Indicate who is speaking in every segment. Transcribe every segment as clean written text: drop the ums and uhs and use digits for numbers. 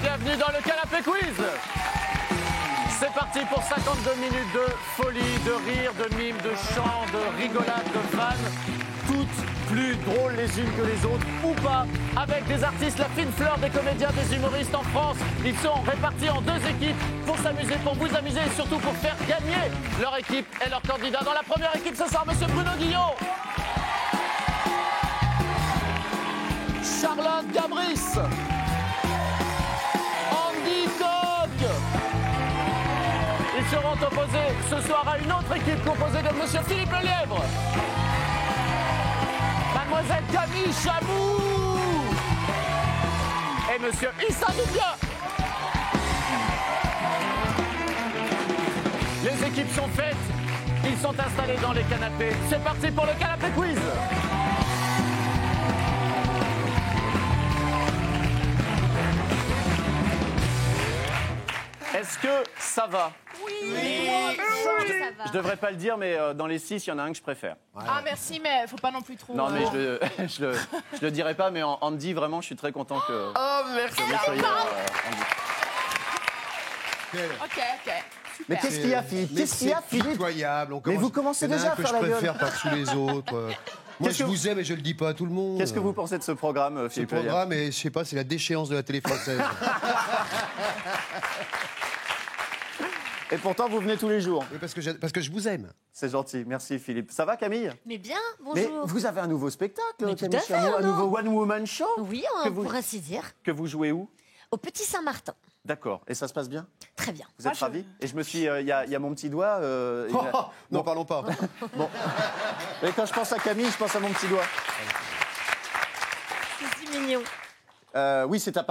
Speaker 1: bienvenue dans le Canapé Quiz. C'est parti pour 52 minutes de folie, de rire, de mimes, de chants, de rigolade, de vannes, toutes plus drôles les unes que les autres, ou pas, avec des artistes, la fine fleur des comédiens, des humoristes en France. Ils sont répartis en deux équipes pour s'amuser, pour vous amuser et surtout pour faire gagner leur équipe et leur candidat. Dans la première équipe ce soir, monsieur Bruno Guillon, Charlotte Gabris, Andy Coq. Ils seront opposés ce soir à une autre équipe composée de monsieur Philippe Lelièvre, mademoiselle Camille Chamou et monsieur Issa Doubia. Les équipes sont faites, ils sont installés dans les canapés. C'est parti pour le Canapé Quiz. Est-ce que ça va?
Speaker 2: Oui.
Speaker 1: Je devrais pas le dire, mais dans les 6, il y en a un que je préfère.
Speaker 2: Ah merci, mais faut pas non plus trop...
Speaker 1: Non, mais je le dirai pas, mais Andy, vraiment, je suis très content que...
Speaker 3: Oh, merci.
Speaker 1: que vous soyez là, Andy.
Speaker 2: Ok.
Speaker 4: Mais qu'est-ce qu'il y a, Philippe? Qu'est-ce qu'il y a, Philippe?
Speaker 3: Pitoyable.
Speaker 4: Mais vous commencez déjà à faire la
Speaker 3: que je
Speaker 4: gueule.
Speaker 3: préfère par-dessus les autres. Moi,
Speaker 1: Qu'est-ce
Speaker 3: je
Speaker 1: que
Speaker 3: vous aime et je le dis pas à tout le monde.
Speaker 1: Qu'est-ce que vous pensez de ce programme,
Speaker 3: Ce
Speaker 1: Philippe Lelièvre?
Speaker 3: programme, et je sais pas, c'est la déchéance de la télé française.
Speaker 1: Et pourtant, vous venez tous les jours.
Speaker 3: Oui, parce que je vous aime.
Speaker 1: C'est gentil, merci Philippe. Ça va, Camille?
Speaker 5: Mais bien,
Speaker 1: Mais
Speaker 5: bonjour.
Speaker 1: vous avez un nouveau spectacle,
Speaker 5: Mais tout
Speaker 1: Camille
Speaker 5: à fait,
Speaker 1: Chamou, un
Speaker 5: non
Speaker 1: nouveau one-woman show
Speaker 5: Oui,
Speaker 1: que vous,
Speaker 5: pour ainsi dire.
Speaker 1: que vous jouez où?
Speaker 5: Au Petit Saint-Martin.
Speaker 1: D'accord, et ça se passe bien?
Speaker 5: Très bien.
Speaker 1: Vous êtes ravis? Et je me suis... Il y a mon petit doigt... il a-
Speaker 3: N'en parlons pas.
Speaker 1: Bon. Et quand je pense à Camille, je pense à mon petit doigt.
Speaker 5: C'est si mignon.
Speaker 1: Oui, c'est à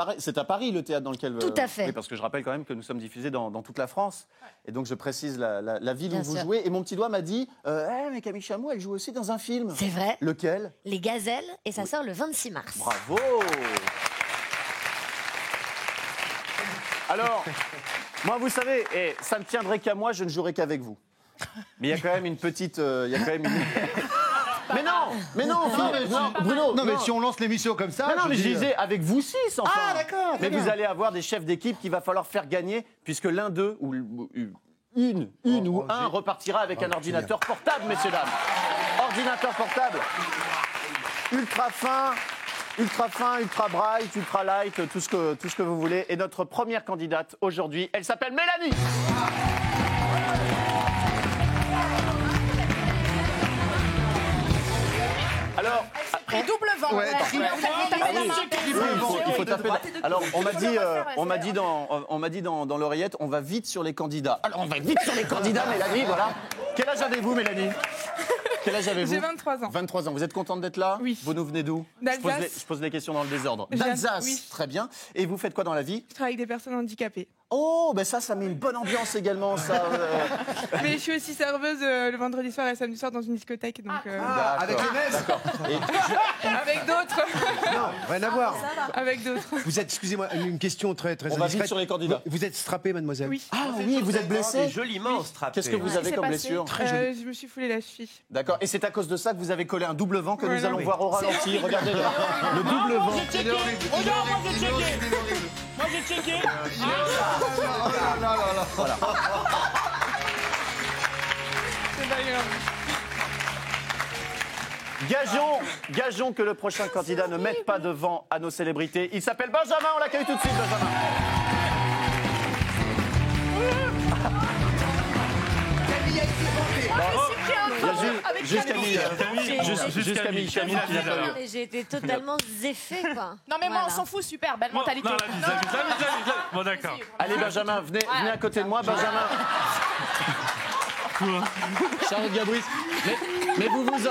Speaker 1: Paris, le théâtre dans lequel...
Speaker 5: Tout à fait.
Speaker 1: Oui, parce que je rappelle quand même que nous sommes diffusés dans toute la France. Et donc, je précise la ville
Speaker 5: Bien
Speaker 1: où vous
Speaker 5: sûr.
Speaker 1: jouez. Et mon petit doigt m'a dit, mais Camille Chamou, elle joue aussi dans un film.
Speaker 5: C'est vrai.
Speaker 1: Lequel?
Speaker 5: Les Gazelles, et ça sort le 26 mars.
Speaker 1: Bravo! Alors, moi, vous savez, et ça ne tiendrait qu'à moi, je ne jouerai qu'avec vous. Mais il y a quand même une petite... Mais non, Philippe, non, Bruno.
Speaker 3: Non, mais si on lance l'émission comme ça.
Speaker 1: Mais non, mais je
Speaker 3: dis,
Speaker 1: disais avec vous six, enfin.
Speaker 3: Ah, d'accord,
Speaker 1: Mais
Speaker 3: très
Speaker 1: vous
Speaker 3: bien.
Speaker 1: allez avoir des chefs d'équipe qu'il va falloir faire gagner, puisque l'un d'eux, ou une ou un, repartira avec un ordinateur portable, messieurs, dames. Ordinateur portable. Ultra fin, ultra bright, ultra light, tout ce que vous voulez. Et notre première candidate aujourd'hui, elle s'appelle Mélanie. Alors,
Speaker 2: Et double vent.
Speaker 3: Ouais,
Speaker 1: il faut taper. Alors, on m'a dit dans l'oreillette, on va vite sur les candidats. Alors, on va vite sur les candidats, Mélanie, voilà. Quel âge avez-vous, Mélanie? Quel âge avez-vous?
Speaker 6: J'ai 23 ans.
Speaker 1: 23 ans. Vous êtes contente d'être là?
Speaker 6: Oui.
Speaker 1: Vous nous venez d'où?
Speaker 6: D'Alsace.
Speaker 1: Je pose les questions dans le désordre.
Speaker 6: J'aime-
Speaker 1: D'Alsace,
Speaker 6: oui.
Speaker 1: très bien. Et vous faites quoi dans la vie?
Speaker 6: Je travaille avec des personnes handicapées.
Speaker 1: Oh, ben ça met une bonne ambiance également, ça.
Speaker 6: Mais je suis aussi serveuse le vendredi soir et le samedi soir dans une discothèque. Donc,
Speaker 3: avec les messes.
Speaker 6: avec d'autres.
Speaker 3: Non, rien à voir.
Speaker 6: Avec d'autres.
Speaker 3: Vous êtes, excusez-moi, une question très
Speaker 1: On va vite
Speaker 3: indiscrète.
Speaker 1: sur les candidats.
Speaker 3: Vous êtes strappée, mademoiselle?
Speaker 6: Oui.
Speaker 1: Ah oui, vous êtes blessé?
Speaker 7: Joliment strappé.
Speaker 1: Qu'est-ce que vous avez
Speaker 2: s'est
Speaker 1: comme
Speaker 2: passé
Speaker 1: blessure?
Speaker 6: Je me suis foulé la cheville.
Speaker 1: D'accord. Et c'est à cause de ça que vous avez collé un double vent que nous
Speaker 6: Voilà.
Speaker 1: allons voir au ralenti. Regardez là. Le double vent. Voilà.
Speaker 6: C'est pas grave.
Speaker 1: Gageons que le prochain candidat ne mette pas de vent à nos célébrités. Il s'appelle Benjamin, on l'accueille tout de suite, Benjamin. Il y a juste Camille. Juste Camille qui n'a pas eu.
Speaker 5: Mais j'ai été totalement zéphée, quoi.
Speaker 2: Non mais moi on
Speaker 5: Voilà.
Speaker 2: s'en fout, super, belle mentalité.
Speaker 7: Non, Bon, d'accord.
Speaker 1: Allez, Benjamin, venez à côté de moi, Benjamin. Charlotte Gabris. Mais vous vous...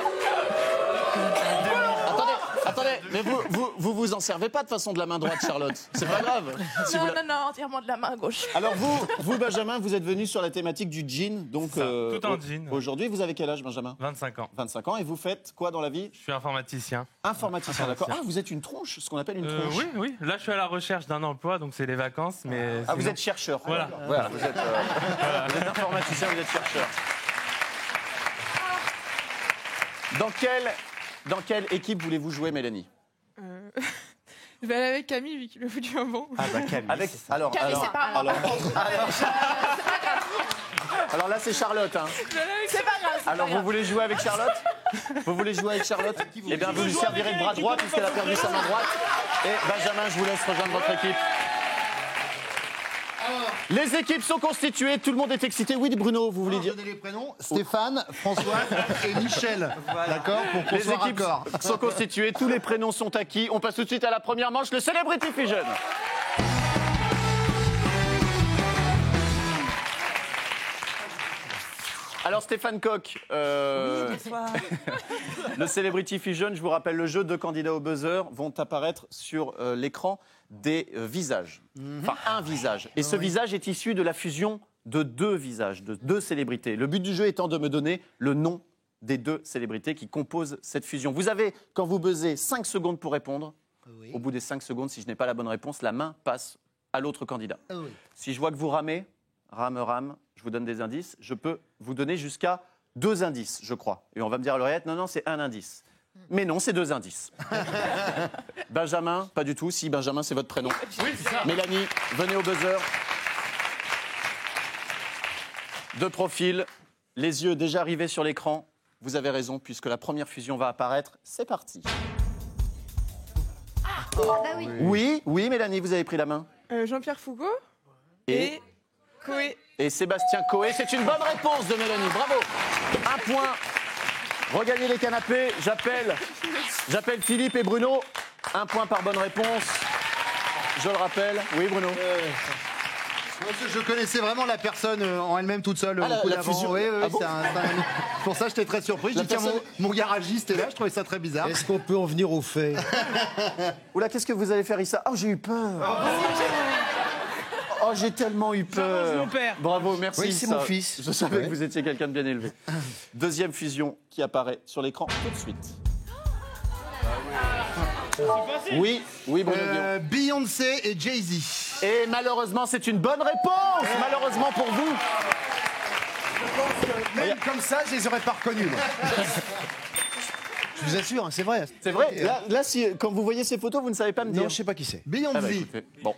Speaker 1: Attendez, mais vous en servez pas de façon de la main droite, Charlotte. C'est pas grave. Si vous la-
Speaker 2: Non, entièrement de la main gauche.
Speaker 1: Alors vous, Benjamin, vous êtes venu sur la thématique du jean. Donc,
Speaker 7: Ça, tout en jean.
Speaker 1: Aujourd'hui, vous avez quel âge, Benjamin?
Speaker 7: 25 ans.
Speaker 1: 25 ans. Et vous faites quoi dans la vie?
Speaker 7: Je suis informaticien.
Speaker 1: Informaticien, d'accord. Ah, vous êtes une tronche, ce qu'on appelle une tronche.
Speaker 7: Oui. Là, je suis à la recherche d'un emploi, donc c'est les vacances. Mais
Speaker 1: Ah, vous
Speaker 7: sinon-
Speaker 1: êtes chercheur.
Speaker 7: Voilà.
Speaker 1: Vous êtes informaticien, vous êtes chercheur. Dans quelle équipe voulez-vous jouer, Mélanie?
Speaker 6: Je vais aller avec Camille, vu qu'il a foutu un bon.
Speaker 4: Ah bah Camille.
Speaker 8: Avec, alors,
Speaker 2: Camille, c'est pas moi.
Speaker 1: Alors là, c'est Charlotte. Hein.
Speaker 2: C'est pas grave.
Speaker 1: Alors, vous voulez jouer avec Charlotte? Vous voulez jouer avec Charlotte? Eh bien, vous lui servirez le bras droit puisqu'elle a perdu sa main droite. Et Benjamin, je vous laisse rejoindre votre équipe. Les équipes sont constituées, tout le monde est excité. Oui, Bruno, vous voulez dire?
Speaker 8: Donner les prénoms Stéphane, Françoise et Michel. D'accord, pour qu'on
Speaker 1: Les
Speaker 8: soit
Speaker 1: équipes
Speaker 8: raccord.
Speaker 1: sont constituées, tous les prénoms sont acquis. On passe tout de suite à la première manche, le Celebrity Fusion. Alors Stéphane Coq, le Celebrity Fusion, je vous rappelle le jeu, 2 candidats au buzzer vont apparaître sur l'écran des visages, enfin un visage. Et ce visage est issu de la fusion de 2 visages, de 2 célébrités. Le but du jeu étant de me donner le nom des 2 célébrités qui composent cette fusion. Vous avez, quand vous buzzez, 5 secondes pour répondre. Au bout des 5 secondes, si je n'ai pas la bonne réponse, la main passe à l'autre candidat. Si je vois que vous ramez, rame, je vous donne des indices, je peux vous donner jusqu'à 2 indices, je crois. Et on va me dire à l'oreillette, non, c'est un indice. Mais non, c'est 2 indices. Benjamin, pas du tout. Si, Benjamin, c'est votre prénom.
Speaker 7: Oui, c'est ça.
Speaker 1: Mélanie, venez au buzzer. De profil, les yeux déjà arrivés sur l'écran. Vous avez raison, puisque la première fusion va apparaître. C'est parti.
Speaker 5: Ah bah oui.
Speaker 1: Oui, Mélanie, vous avez pris la main.
Speaker 6: Jean-Pierre Foucault
Speaker 1: Et
Speaker 6: Coé.
Speaker 1: Sébastien Coé. C'est une bonne réponse de Mélanie. Bravo. 1 point. Regagnez les canapés. J'appelle Philippe et Bruno. 1 point par bonne réponse. Je le rappelle. Oui, Bruno.
Speaker 8: Je connaissais vraiment la personne en elle-même toute seule.
Speaker 1: Ah,
Speaker 8: au coup
Speaker 1: la
Speaker 8: d'avant.
Speaker 1: fusion.
Speaker 8: Oui,
Speaker 1: Ah bon
Speaker 8: c'est un ami. Pour ça, j'étais très surpris.
Speaker 1: La
Speaker 8: J'ai dit, tiens,
Speaker 1: personne-
Speaker 8: mon garagiste est là. Je trouvais ça très bizarre.
Speaker 3: Est-ce qu'on peut en venir aux faits?
Speaker 1: Oula, qu'est-ce que vous allez faire, Issa? Oh, j'ai eu peur. Oh, j'ai tellement eu peur.
Speaker 7: mon père.
Speaker 1: Bravo, merci.
Speaker 3: Oui, c'est
Speaker 1: Issa.
Speaker 3: mon fils.
Speaker 1: Je savais
Speaker 3: Ouais.
Speaker 1: que vous étiez quelqu'un de bien élevé. Deuxième fusion qui apparaît sur l'écran tout de suite. Oui, Bruno Guillon.
Speaker 8: Beyoncé et Jay-Z.
Speaker 1: Et malheureusement, c'est une bonne réponse. Malheureusement pour vous.
Speaker 3: Même comme ça, je les aurais pas reconnus. moi. Je vous assure, hein, c'est vrai.
Speaker 1: C'est vrai. Là, si, quand vous voyez ces photos, vous ne savez pas me dire.
Speaker 3: Non, je sais pas qui c'est.
Speaker 8: Beyoncé.
Speaker 1: Ah bah, écoutez, bon.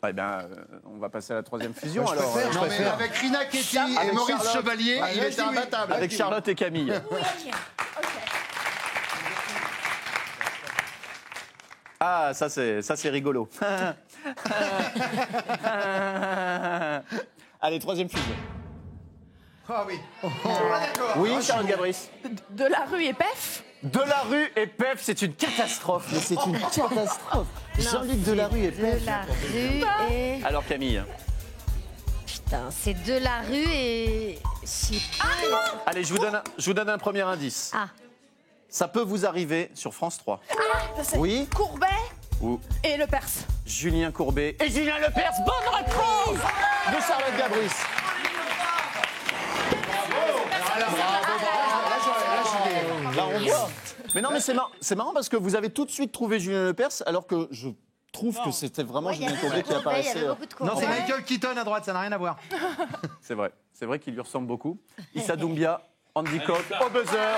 Speaker 1: Eh bien, on va passer à la troisième fusion.
Speaker 3: Moi, je
Speaker 1: alors.
Speaker 3: préfère, je
Speaker 8: Non, mais
Speaker 3: préfère.
Speaker 8: avec Rina Ketty et
Speaker 1: Avec
Speaker 8: Maurice
Speaker 1: Charlotte.
Speaker 8: Chevalier, il était imbattable.
Speaker 1: Avec Charlotte et Camille. Ah, ça c'est rigolo. Allez, troisième fusion.
Speaker 8: Ah oui.
Speaker 1: Oui, Charlotte Gabris.
Speaker 2: De la rue et Pef.
Speaker 1: Delarue et Pef, c'est une catastrophe. Mais c'est une catastrophe. Jean-Luc Delarue et Pef.
Speaker 5: De la rue et...
Speaker 1: Alors Camille.
Speaker 5: Putain, c'est de la rue et... Je sais pas.
Speaker 1: Allez, je vous donne un premier indice.
Speaker 5: Ah.
Speaker 1: Ça peut vous arriver sur France 3. Oui.
Speaker 2: Courbet
Speaker 1: Ou
Speaker 2: et Le Perse.
Speaker 1: Julien Courbet et Julien Lepers. Bonne réponse de Charlotte Gabris. Là, on voit. Mais non, mais c'est marrant parce que vous avez tout de suite trouvé Julien Lepers alors que je trouve que c'était vraiment
Speaker 5: Il y
Speaker 1: Julien
Speaker 5: avait
Speaker 1: Courbet qui
Speaker 5: beaucoup de Courbet, il y
Speaker 1: apparaissait.
Speaker 5: avait beaucoup de Courbet.
Speaker 8: Non, c'est Michael Keaton à droite, ça n'a rien à voir.
Speaker 1: C'est vrai qu'il lui ressemble beaucoup. Issa Doumbia, Andy Coq, au buzzer.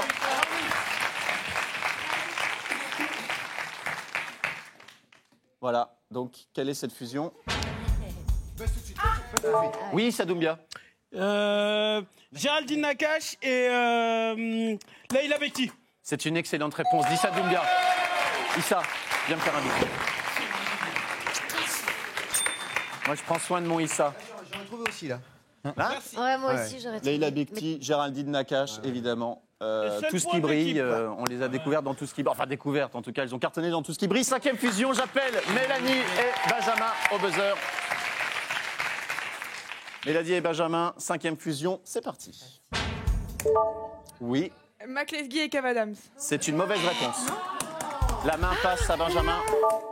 Speaker 1: Voilà, donc quelle est cette fusion? Oui, Issa Doumbia.
Speaker 9: Géraldine Nakache et Leïla Bekti.
Speaker 1: C'est une excellente réponse d'Issa Doumbia. Issa, viens me faire un bisou. Moi, je prends soin de mon Issa.
Speaker 3: J'en ai trouvé aussi, là.
Speaker 5: Ouais, moi aussi, j'aurais trouvé.
Speaker 1: Leïla Bekti, Géraldine Nakache, évidemment.
Speaker 9: seul
Speaker 1: Tout ce
Speaker 9: point
Speaker 1: qui brille,
Speaker 9: d'équipe.
Speaker 1: on les a découvertes dans Tout ce qui brille. Enfin, découvertes, en tout cas, elles ont cartonné dans Tout ce qui brille. Cinquième fusion, j'appelle Mélanie et Benjamin au buzzer. Mélanie et Benjamin, cinquième fusion, c'est parti. Oui,
Speaker 6: Mac Lesguy et Kev Adams.
Speaker 1: c'est une mauvaise réponse. La main passe à Benjamin.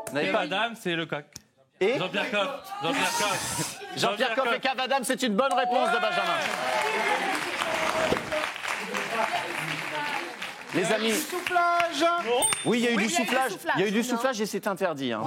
Speaker 1: Vous n'avez
Speaker 7: Et
Speaker 1: pas...
Speaker 7: madame, c'est le coq.
Speaker 1: Et
Speaker 7: Jean-Pierre Coq.
Speaker 1: Jean-Pierre Coff et Kev Adams, c'est une bonne réponse de Benjamin. Les amis, oui, il y a eu du soufflage. Il y a eu du soufflage et c'est interdit. hein.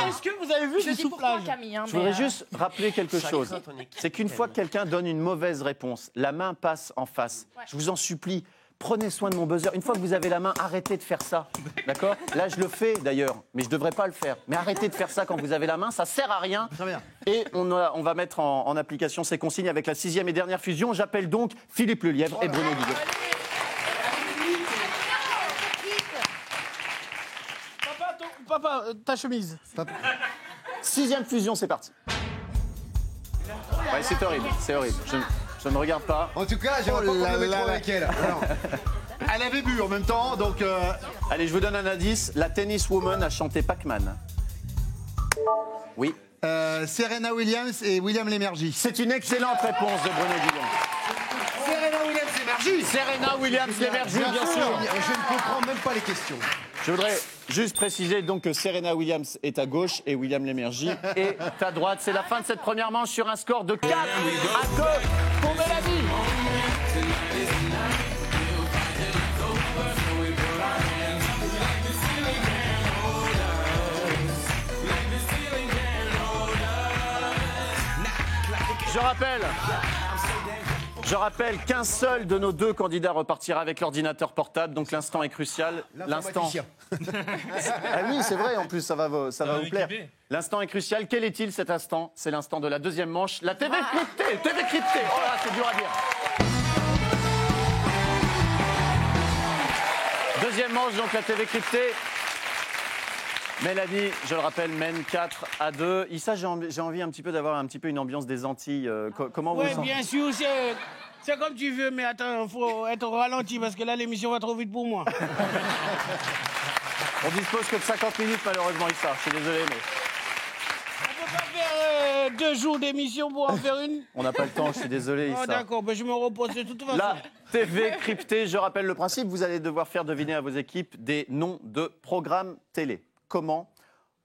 Speaker 9: Est-ce que vous avez vu
Speaker 2: Je
Speaker 9: ce
Speaker 2: dis pourquoi
Speaker 9: soufflage?
Speaker 2: Camille. Hein,
Speaker 1: Je voudrais juste rappeler quelque chose. C'est qu'une fois que quelqu'un donne une mauvaise réponse, la main passe en face. Je vous en supplie, Prenez soin de mon buzzer. Une fois que vous avez la main, arrêtez de faire ça. D'accord? Là, je le fais d'ailleurs, mais je ne devrais pas le faire. Mais arrêtez de faire ça quand vous avez la main, ça sert à rien.
Speaker 3: Très bien.
Speaker 1: Et on va mettre en application ces consignes avec la 6e et dernière fusion. J'appelle donc Philippe Lelièvre et Bruno Guillot.
Speaker 9: Papa, ta chemise.
Speaker 1: 6e fusion, c'est parti. Ouais, c'est horrible, c'est horrible. Je ne regarde pas.
Speaker 8: En tout cas, j'aimerais pas prendre le métro avec elle. Alors, elle avait bu en même temps, donc...
Speaker 1: Allez, je vous donne un indice. La tennis woman a chanté Pac-Man. Oui.
Speaker 8: Serena Williams et William Lémergie.
Speaker 1: C'est une excellente réponse de Bruno Guillon.
Speaker 8: Serena Williams Lémergie.
Speaker 1: Serena Williams Lémergie, bien sûr.
Speaker 3: Je ne comprends même pas les questions.
Speaker 1: Je voudrais juste préciser donc que Serena Williams est à gauche et William Lémergie est à droite. C'est la fin de cette première manche sur un score de 4 à 2 pour Mélanie. Je rappelle qu'un seul de nos 2 candidats repartira avec l'ordinateur portable, donc l'instant est crucial. L'instant. Ah oui, c'est vrai, en plus, ça va vous plaire. L'instant est crucial. Quel est-il cet instant? C'est l'instant de la 2e manche. La TV cryptée. TV cryptée. Oh là, c'est dur à dire. 2e manche, donc la TV cryptée. Mélanie, je le rappelle, mène 4 à 2. Issa, j'ai envie un petit peu d'avoir un petit peu une ambiance des Antilles. Comment vous
Speaker 9: Oui,
Speaker 1: vous sentez?
Speaker 9: bien sûr, c'est comme tu veux, mais attends, il faut être au ralenti parce que là, l'émission va trop vite pour moi.
Speaker 1: On dispose que de 50 minutes, malheureusement, Issa. Je suis désolé, mais...
Speaker 9: On peut pas faire 2 jours d'émission pour en faire une?
Speaker 1: On n'a pas le temps, je suis désolé, Issa.
Speaker 9: Oh, d'accord, ben, je me repose de toute façon.
Speaker 1: La TV cryptée, je rappelle le principe, vous allez devoir faire deviner à vos équipes des noms de programmes télé. Comment?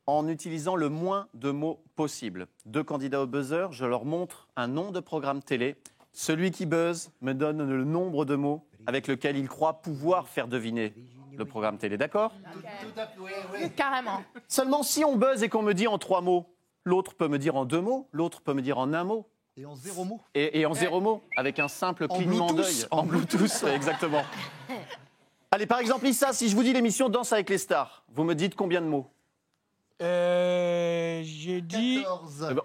Speaker 1: En utilisant le moins de mots possible. 2 candidats au buzzer, je leur montre un nom de programme télé. Celui qui buzz me donne le nombre de mots avec lequel il croit pouvoir faire deviner le programme télé. D'accord?
Speaker 2: Carrément.
Speaker 1: Seulement si on buzz et qu'on me dit en 3 mots, l'autre peut me dire en 2 mots, l'autre peut me dire en 1 mot.
Speaker 3: Et en 0 mots.
Speaker 1: Et en 0 mots, avec un simple clignement d'œil. En Bluetooth, exactement. Allez, par exemple, Issa, si je vous dis l'émission Danse avec les stars, vous me dites combien de mots?
Speaker 9: J'ai dit...
Speaker 3: 14.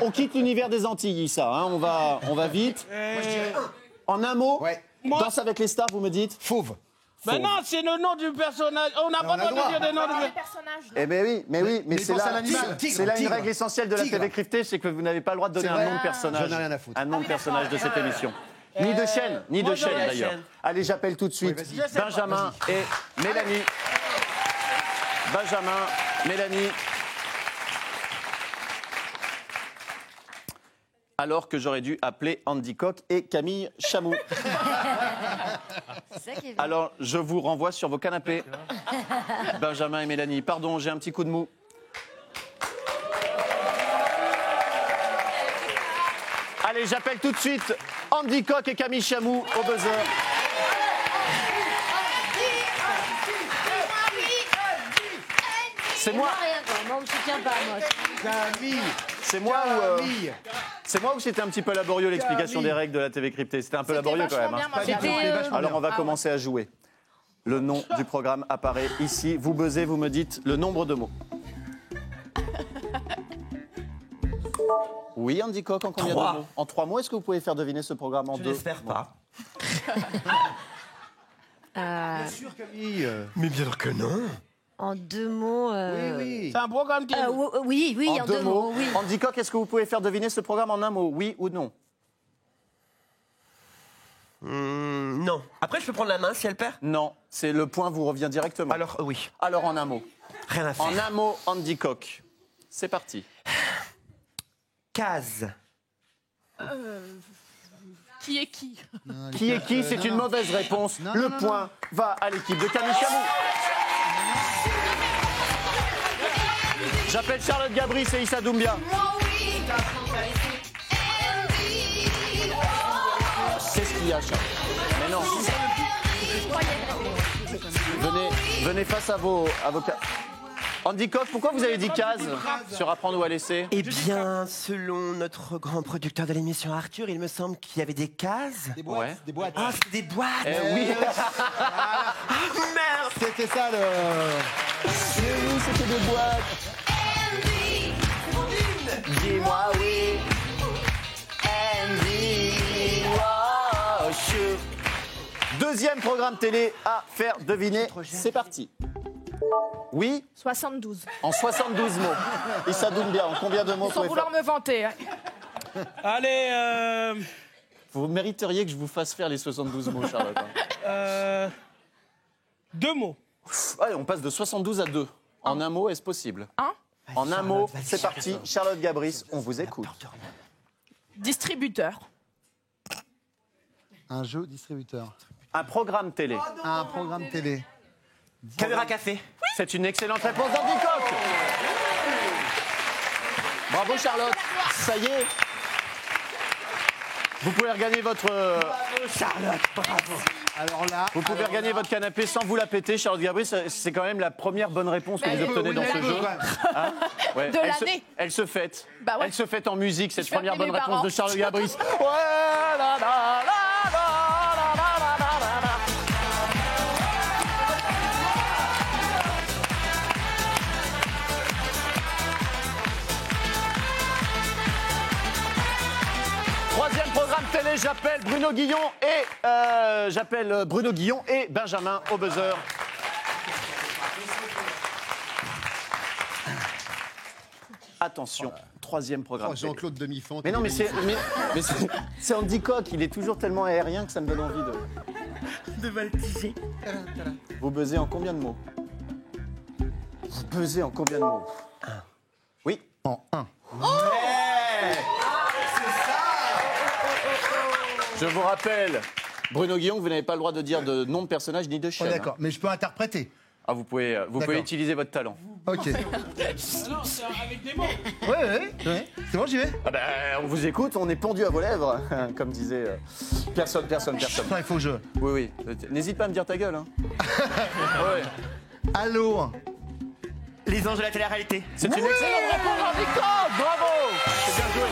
Speaker 1: On quitte l'univers des Antilles, Issa, hein, on va vite.
Speaker 3: Moi, je dirais 1.
Speaker 1: En un mot,
Speaker 3: Ouais.
Speaker 9: Moi-
Speaker 1: Danse avec les stars, vous me dites?
Speaker 3: Fauve.
Speaker 9: Ben non, c'est le nom du personnage. On n'a pas le droit de dire des noms
Speaker 2: Les
Speaker 9: de...
Speaker 2: personnages.
Speaker 1: Eh bien oui, mais c'est
Speaker 3: pense à
Speaker 1: là,
Speaker 3: l'animal.
Speaker 1: c'est là une
Speaker 3: Tigre.
Speaker 1: règle essentielle de la
Speaker 3: Tigre.
Speaker 1: TV cryptée, c'est que vous n'avez pas le droit de donner
Speaker 3: C'est
Speaker 1: un
Speaker 3: vrai.
Speaker 1: nom de personnage.
Speaker 3: J'en ai rien à foutre.
Speaker 1: Un nom de personnage de cette émission. Ni de chaîne, ni de
Speaker 9: moi,
Speaker 1: chaîne
Speaker 9: j'aurais la
Speaker 1: d'ailleurs.
Speaker 9: chaîne.
Speaker 1: Allez, j'appelle tout de suite
Speaker 3: vas-y.
Speaker 9: Je sais pas,
Speaker 1: Benjamin et Mélanie. Benjamin, Mélanie. Alors que j'aurais dû appeler Andy Coq et Camille Chamou.
Speaker 5: C'est ça qui est bien.
Speaker 1: Alors, je vous renvoie sur vos canapés. Benjamin et Mélanie. Pardon, j'ai un petit coup de mou. Allez, j'appelle tout de suite Andy Coq et Camille Chamou au buzzer. C'est moi.
Speaker 5: Rien, quoi. Moi, je soutiens pas, moi.
Speaker 3: Camille.
Speaker 1: C'est moi ou c'était un petit peu laborieux l'explication des règles de la TV cryptée? C'était un peu laborieux quand même. Hein. Alors on va commencer à jouer. Le nom du programme apparaît ici. Vous buzzez, vous me dites le nombre de mots. Oui, Andy Coq, en combien de mots? En 3 mots, est-ce que vous pouvez faire deviner ce programme en 2?
Speaker 10: Je l'espère pas.
Speaker 3: Bien sûr, Camille.
Speaker 10: Mais bien sûr que non.
Speaker 5: En 2 mots.
Speaker 3: Oui.
Speaker 9: C'est un programme télé.
Speaker 5: Oui, en 2 mots. Oui.
Speaker 1: Andy Coq, est-ce que vous pouvez faire deviner ce programme en 1 mot? Oui ou non?
Speaker 10: Non. Après, je peux prendre la main si elle perd?
Speaker 1: Non, c'est le point vous revient directement.
Speaker 10: Alors, oui.
Speaker 1: Alors en 1 mot.
Speaker 10: Rien à faire.
Speaker 1: En 1 mot, Andy Coq. C'est parti.
Speaker 10: Case.
Speaker 2: Qui est qui?
Speaker 1: Qui est qui? C'est une mauvaise réponse. Le point va à l'équipe de Camille Chamou. J'appelle Charlotte Gabris et Issa Doumbia. Qu'est-ce qu'il y a, Charlotte? Mais non. Venez face à vos Andy Coq, pourquoi vous avez dit case sur apprendre ou à laisser?
Speaker 10: Eh bien, selon notre grand producteur de l'émission Arthur, il me semble qu'il y avait des cases.
Speaker 3: Des boîtes.
Speaker 1: Ouais.
Speaker 3: Des boîtes.
Speaker 10: Ah, c'est des boîtes.
Speaker 1: Oui.
Speaker 10: Ah, merde.
Speaker 3: C'était ça le.
Speaker 4: Oui, c'était des boîtes. Dis-moi oui. Andy, wow, chou.
Speaker 1: Deuxième programme télé à faire deviner. C'est parti. Oui,
Speaker 2: 72.
Speaker 1: en 72 mots. Et ça donne bien. En combien de mots
Speaker 2: Sans
Speaker 1: pouvez
Speaker 2: vouloir
Speaker 1: faire
Speaker 2: me vanter. Hein.
Speaker 9: Allez,
Speaker 1: Vous mériteriez que je vous fasse faire les 72 mots, Charlotte. Hein.
Speaker 9: 2 mots.
Speaker 1: Allez, on passe de 72 à 2. En un mot, est-ce possible?
Speaker 2: Un.
Speaker 1: En un mot, c'est parti. Charlotte Gabris, on vous écoute.
Speaker 2: Distributeur.
Speaker 3: Un jeu distributeur.
Speaker 1: Un programme télé.
Speaker 3: Un programme télé.
Speaker 10: Caméra café.
Speaker 1: C'est une excellente réponse d'Andy Coq. Bravo Charlotte. Ça y est. Vous pouvez regagner votre...
Speaker 10: Charlotte, bravo.
Speaker 3: Alors là.
Speaker 1: Vous pouvez regagner votre canapé sans vous la péter, Charlotte Gabris. C'est quand même la première bonne réponse que vous obtenez dans ce jeu. Hein, ouais.
Speaker 2: De l'année.
Speaker 1: Elle se fête.
Speaker 2: Bah ouais.
Speaker 1: Elle se fête en musique, cette
Speaker 2: Je vais
Speaker 1: première
Speaker 2: appeler
Speaker 1: bonne
Speaker 2: mes
Speaker 1: réponse
Speaker 2: parents.
Speaker 1: de Charlotte Gabris. Ouais, la, la, la, la, la, la, la, la, la. Troisième programme télé, j'appelle Bruno Guillon et Benjamin au buzzer. Attention, troisième programme.
Speaker 3: Oh,
Speaker 1: télé.
Speaker 3: Jean-Claude Demi-Font.
Speaker 1: Mais non, mais c'est Andy Coq, il est toujours tellement aérien que ça me donne envie de
Speaker 10: voltiger.
Speaker 1: Vous buzzez en combien de mots? Vous buzzez en combien de mots? Oui.
Speaker 3: En 1.
Speaker 1: Je vous rappelle, Bruno Guillon, que vous n'avez pas le droit de dire de nom de personnage ni de
Speaker 3: Oh,
Speaker 1: chaîne.
Speaker 3: d'accord, mais je peux interpréter.
Speaker 1: Ah, vous pouvez
Speaker 3: D'accord.
Speaker 1: utiliser votre talent.
Speaker 3: Ok.
Speaker 9: Non, c'est avec des mots.
Speaker 3: Ouais. C'est bon, j'y vais.
Speaker 1: Ah ben, on vous écoute, on est pendu à vos lèvres, comme disait personne.
Speaker 3: Putain, il faut que je.
Speaker 1: Oui. N'hésite pas à me dire ta gueule. Hein. Ouais.
Speaker 3: Allô.
Speaker 10: Les anges de la télé-réalité.
Speaker 1: C'est une excellente réponse, Andy Coq. Bravo. C'est bien joué.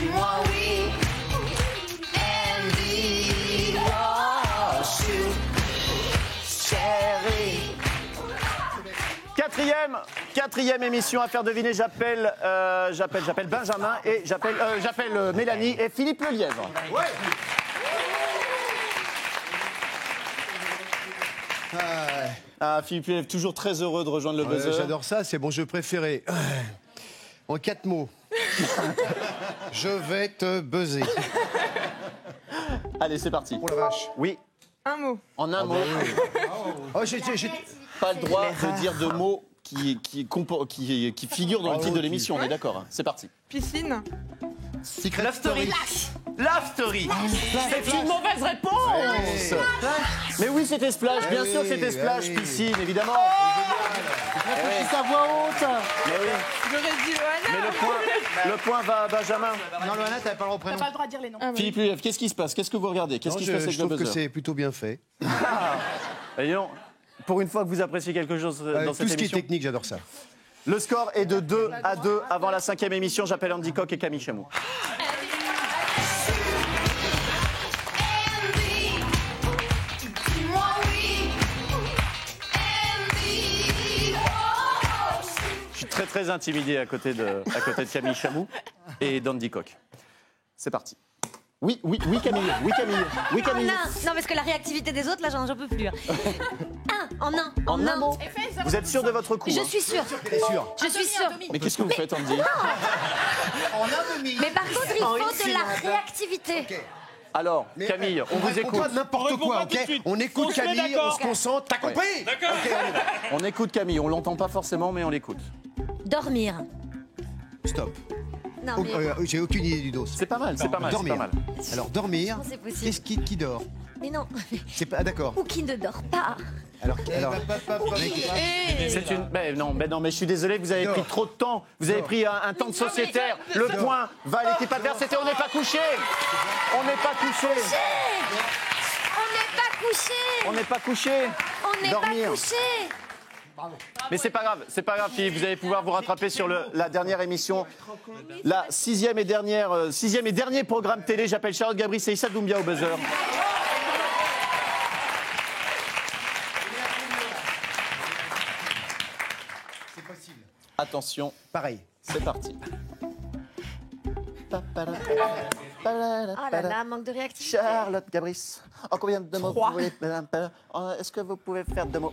Speaker 4: Dis-moi oui. Andy, wow, chou. Chérie.
Speaker 1: Quatrième émission à faire deviner. J'appelle Benjamin et j'appelle Mélanie et Philippe Lelièvre.
Speaker 3: Ouais.
Speaker 1: Ah, Philippe Lelièvre, toujours très heureux de rejoindre le buzzer.
Speaker 3: J'adore ça, c'est mon jeu préféré. En 4 mots. Je vais te buzzer.
Speaker 1: Allez, c'est parti.
Speaker 3: Oh la vache.
Speaker 1: Oui,
Speaker 6: Un mot.
Speaker 1: en un mot.
Speaker 3: Oh, j'ai.
Speaker 1: Pas le droit de dire de mots qui figurent dans le titre de l'émission, on est d'accord. Hein. C'est parti.
Speaker 6: Piscine.
Speaker 3: Secret
Speaker 10: Love Story. Love Story.
Speaker 1: C'est une mauvaise réponse. Mais oui, c'était Splash, bien sûr que c'était Splash, piscine, évidemment.
Speaker 4: Réfléchis à voix haute.
Speaker 1: Mais oui.
Speaker 6: J'aurais dit
Speaker 1: Mais
Speaker 6: Loana.
Speaker 1: le point va à Benjamin.
Speaker 3: Non, Loana, t'avais pas le
Speaker 2: T'as
Speaker 3: prénom.
Speaker 2: pas le droit de dire les noms.
Speaker 1: Philippe Lelièvre, qu'est-ce qui se passe? Qu'est-ce que vous regardez? Qu'est-ce qui se passe avec
Speaker 3: Je
Speaker 1: le
Speaker 3: trouve que
Speaker 1: buzzer?
Speaker 3: c'est plutôt bien fait.
Speaker 1: Et dis donc, pour une fois que vous appréciez quelque chose dans
Speaker 3: Tout
Speaker 1: cette
Speaker 3: ce qui est
Speaker 1: émission.
Speaker 3: technique, j'adore ça.
Speaker 1: Le score est de 2-2 avant la 5e émission. J'appelle Andy Coq et Camille Chamou.
Speaker 4: Dis-moi oui. Andy, wow.
Speaker 1: Je suis très intimidé à côté de Camille Chamou et d'Andy Coq. C'est parti. Oui, Camille. Oui, Camille. Oui,
Speaker 5: En
Speaker 1: Camille.
Speaker 5: un. Non, parce que la réactivité des autres, là, j'en peux plus. En un.
Speaker 1: En un mot. Vous êtes sûr de votre coup?
Speaker 5: Je
Speaker 1: hein
Speaker 5: suis sûre.
Speaker 3: T'es sûr?
Speaker 5: Je suis sûre.
Speaker 1: Mais qu'est-ce que vous faites, Andy?
Speaker 5: Mais par contre, il faut de la réactivité.
Speaker 1: Alors, Camille, on vous écoute.
Speaker 3: Pas n'importe
Speaker 9: réponds
Speaker 3: quoi,
Speaker 9: pas
Speaker 3: ok?
Speaker 9: tout de suite.
Speaker 3: On écoute
Speaker 9: On se met
Speaker 3: Camille, on
Speaker 9: d'accord.
Speaker 3: se concentre. T'as compris?
Speaker 9: D'accord.
Speaker 3: Ok, on y va.
Speaker 1: On écoute Camille. On l'entend pas forcément, mais on l'écoute.
Speaker 5: Dormir.
Speaker 3: Stop.
Speaker 5: Non,
Speaker 3: Oh,
Speaker 5: mais
Speaker 3: j'ai aucune idée du dos.
Speaker 1: C'est pas mal, c'est pas mal.
Speaker 3: Dormir.
Speaker 1: C'est pas mal.
Speaker 3: Alors, dormir.
Speaker 5: Comment c'est possible?
Speaker 3: Qu'est-ce qui dort?
Speaker 5: Mais non.
Speaker 3: C'est pas. Ah, d'accord.
Speaker 5: Ou qui ne dort pas.
Speaker 3: Alors.
Speaker 1: C'est une. Non, mais je suis désolé, vous avez pris trop de temps. Vous avez pris un temps de sociétaire. Le point va à l'équipe adverse. C'était on n'est pas couché. On n'est pas couché.
Speaker 5: On n'est pas couché.
Speaker 1: On n'est pas couché.
Speaker 5: On n'est pas
Speaker 1: Dormir.
Speaker 5: couché.
Speaker 1: Mais c'est pas grave, Philippe, vous allez pouvoir vous rattraper sur la dernière émission. La sixième et dernier programme télé. J'appelle Charlotte Gabris et Issa Doumbia au buzzer.
Speaker 3: C'est possible.
Speaker 1: Attention,
Speaker 3: Pareil.
Speaker 1: c'est parti.
Speaker 5: Oh là là, manque de réactivité.
Speaker 1: Charlotte Gabris, en combien de mots
Speaker 2: 3.
Speaker 1: vous voulez... Est-ce que vous pouvez faire 2 mots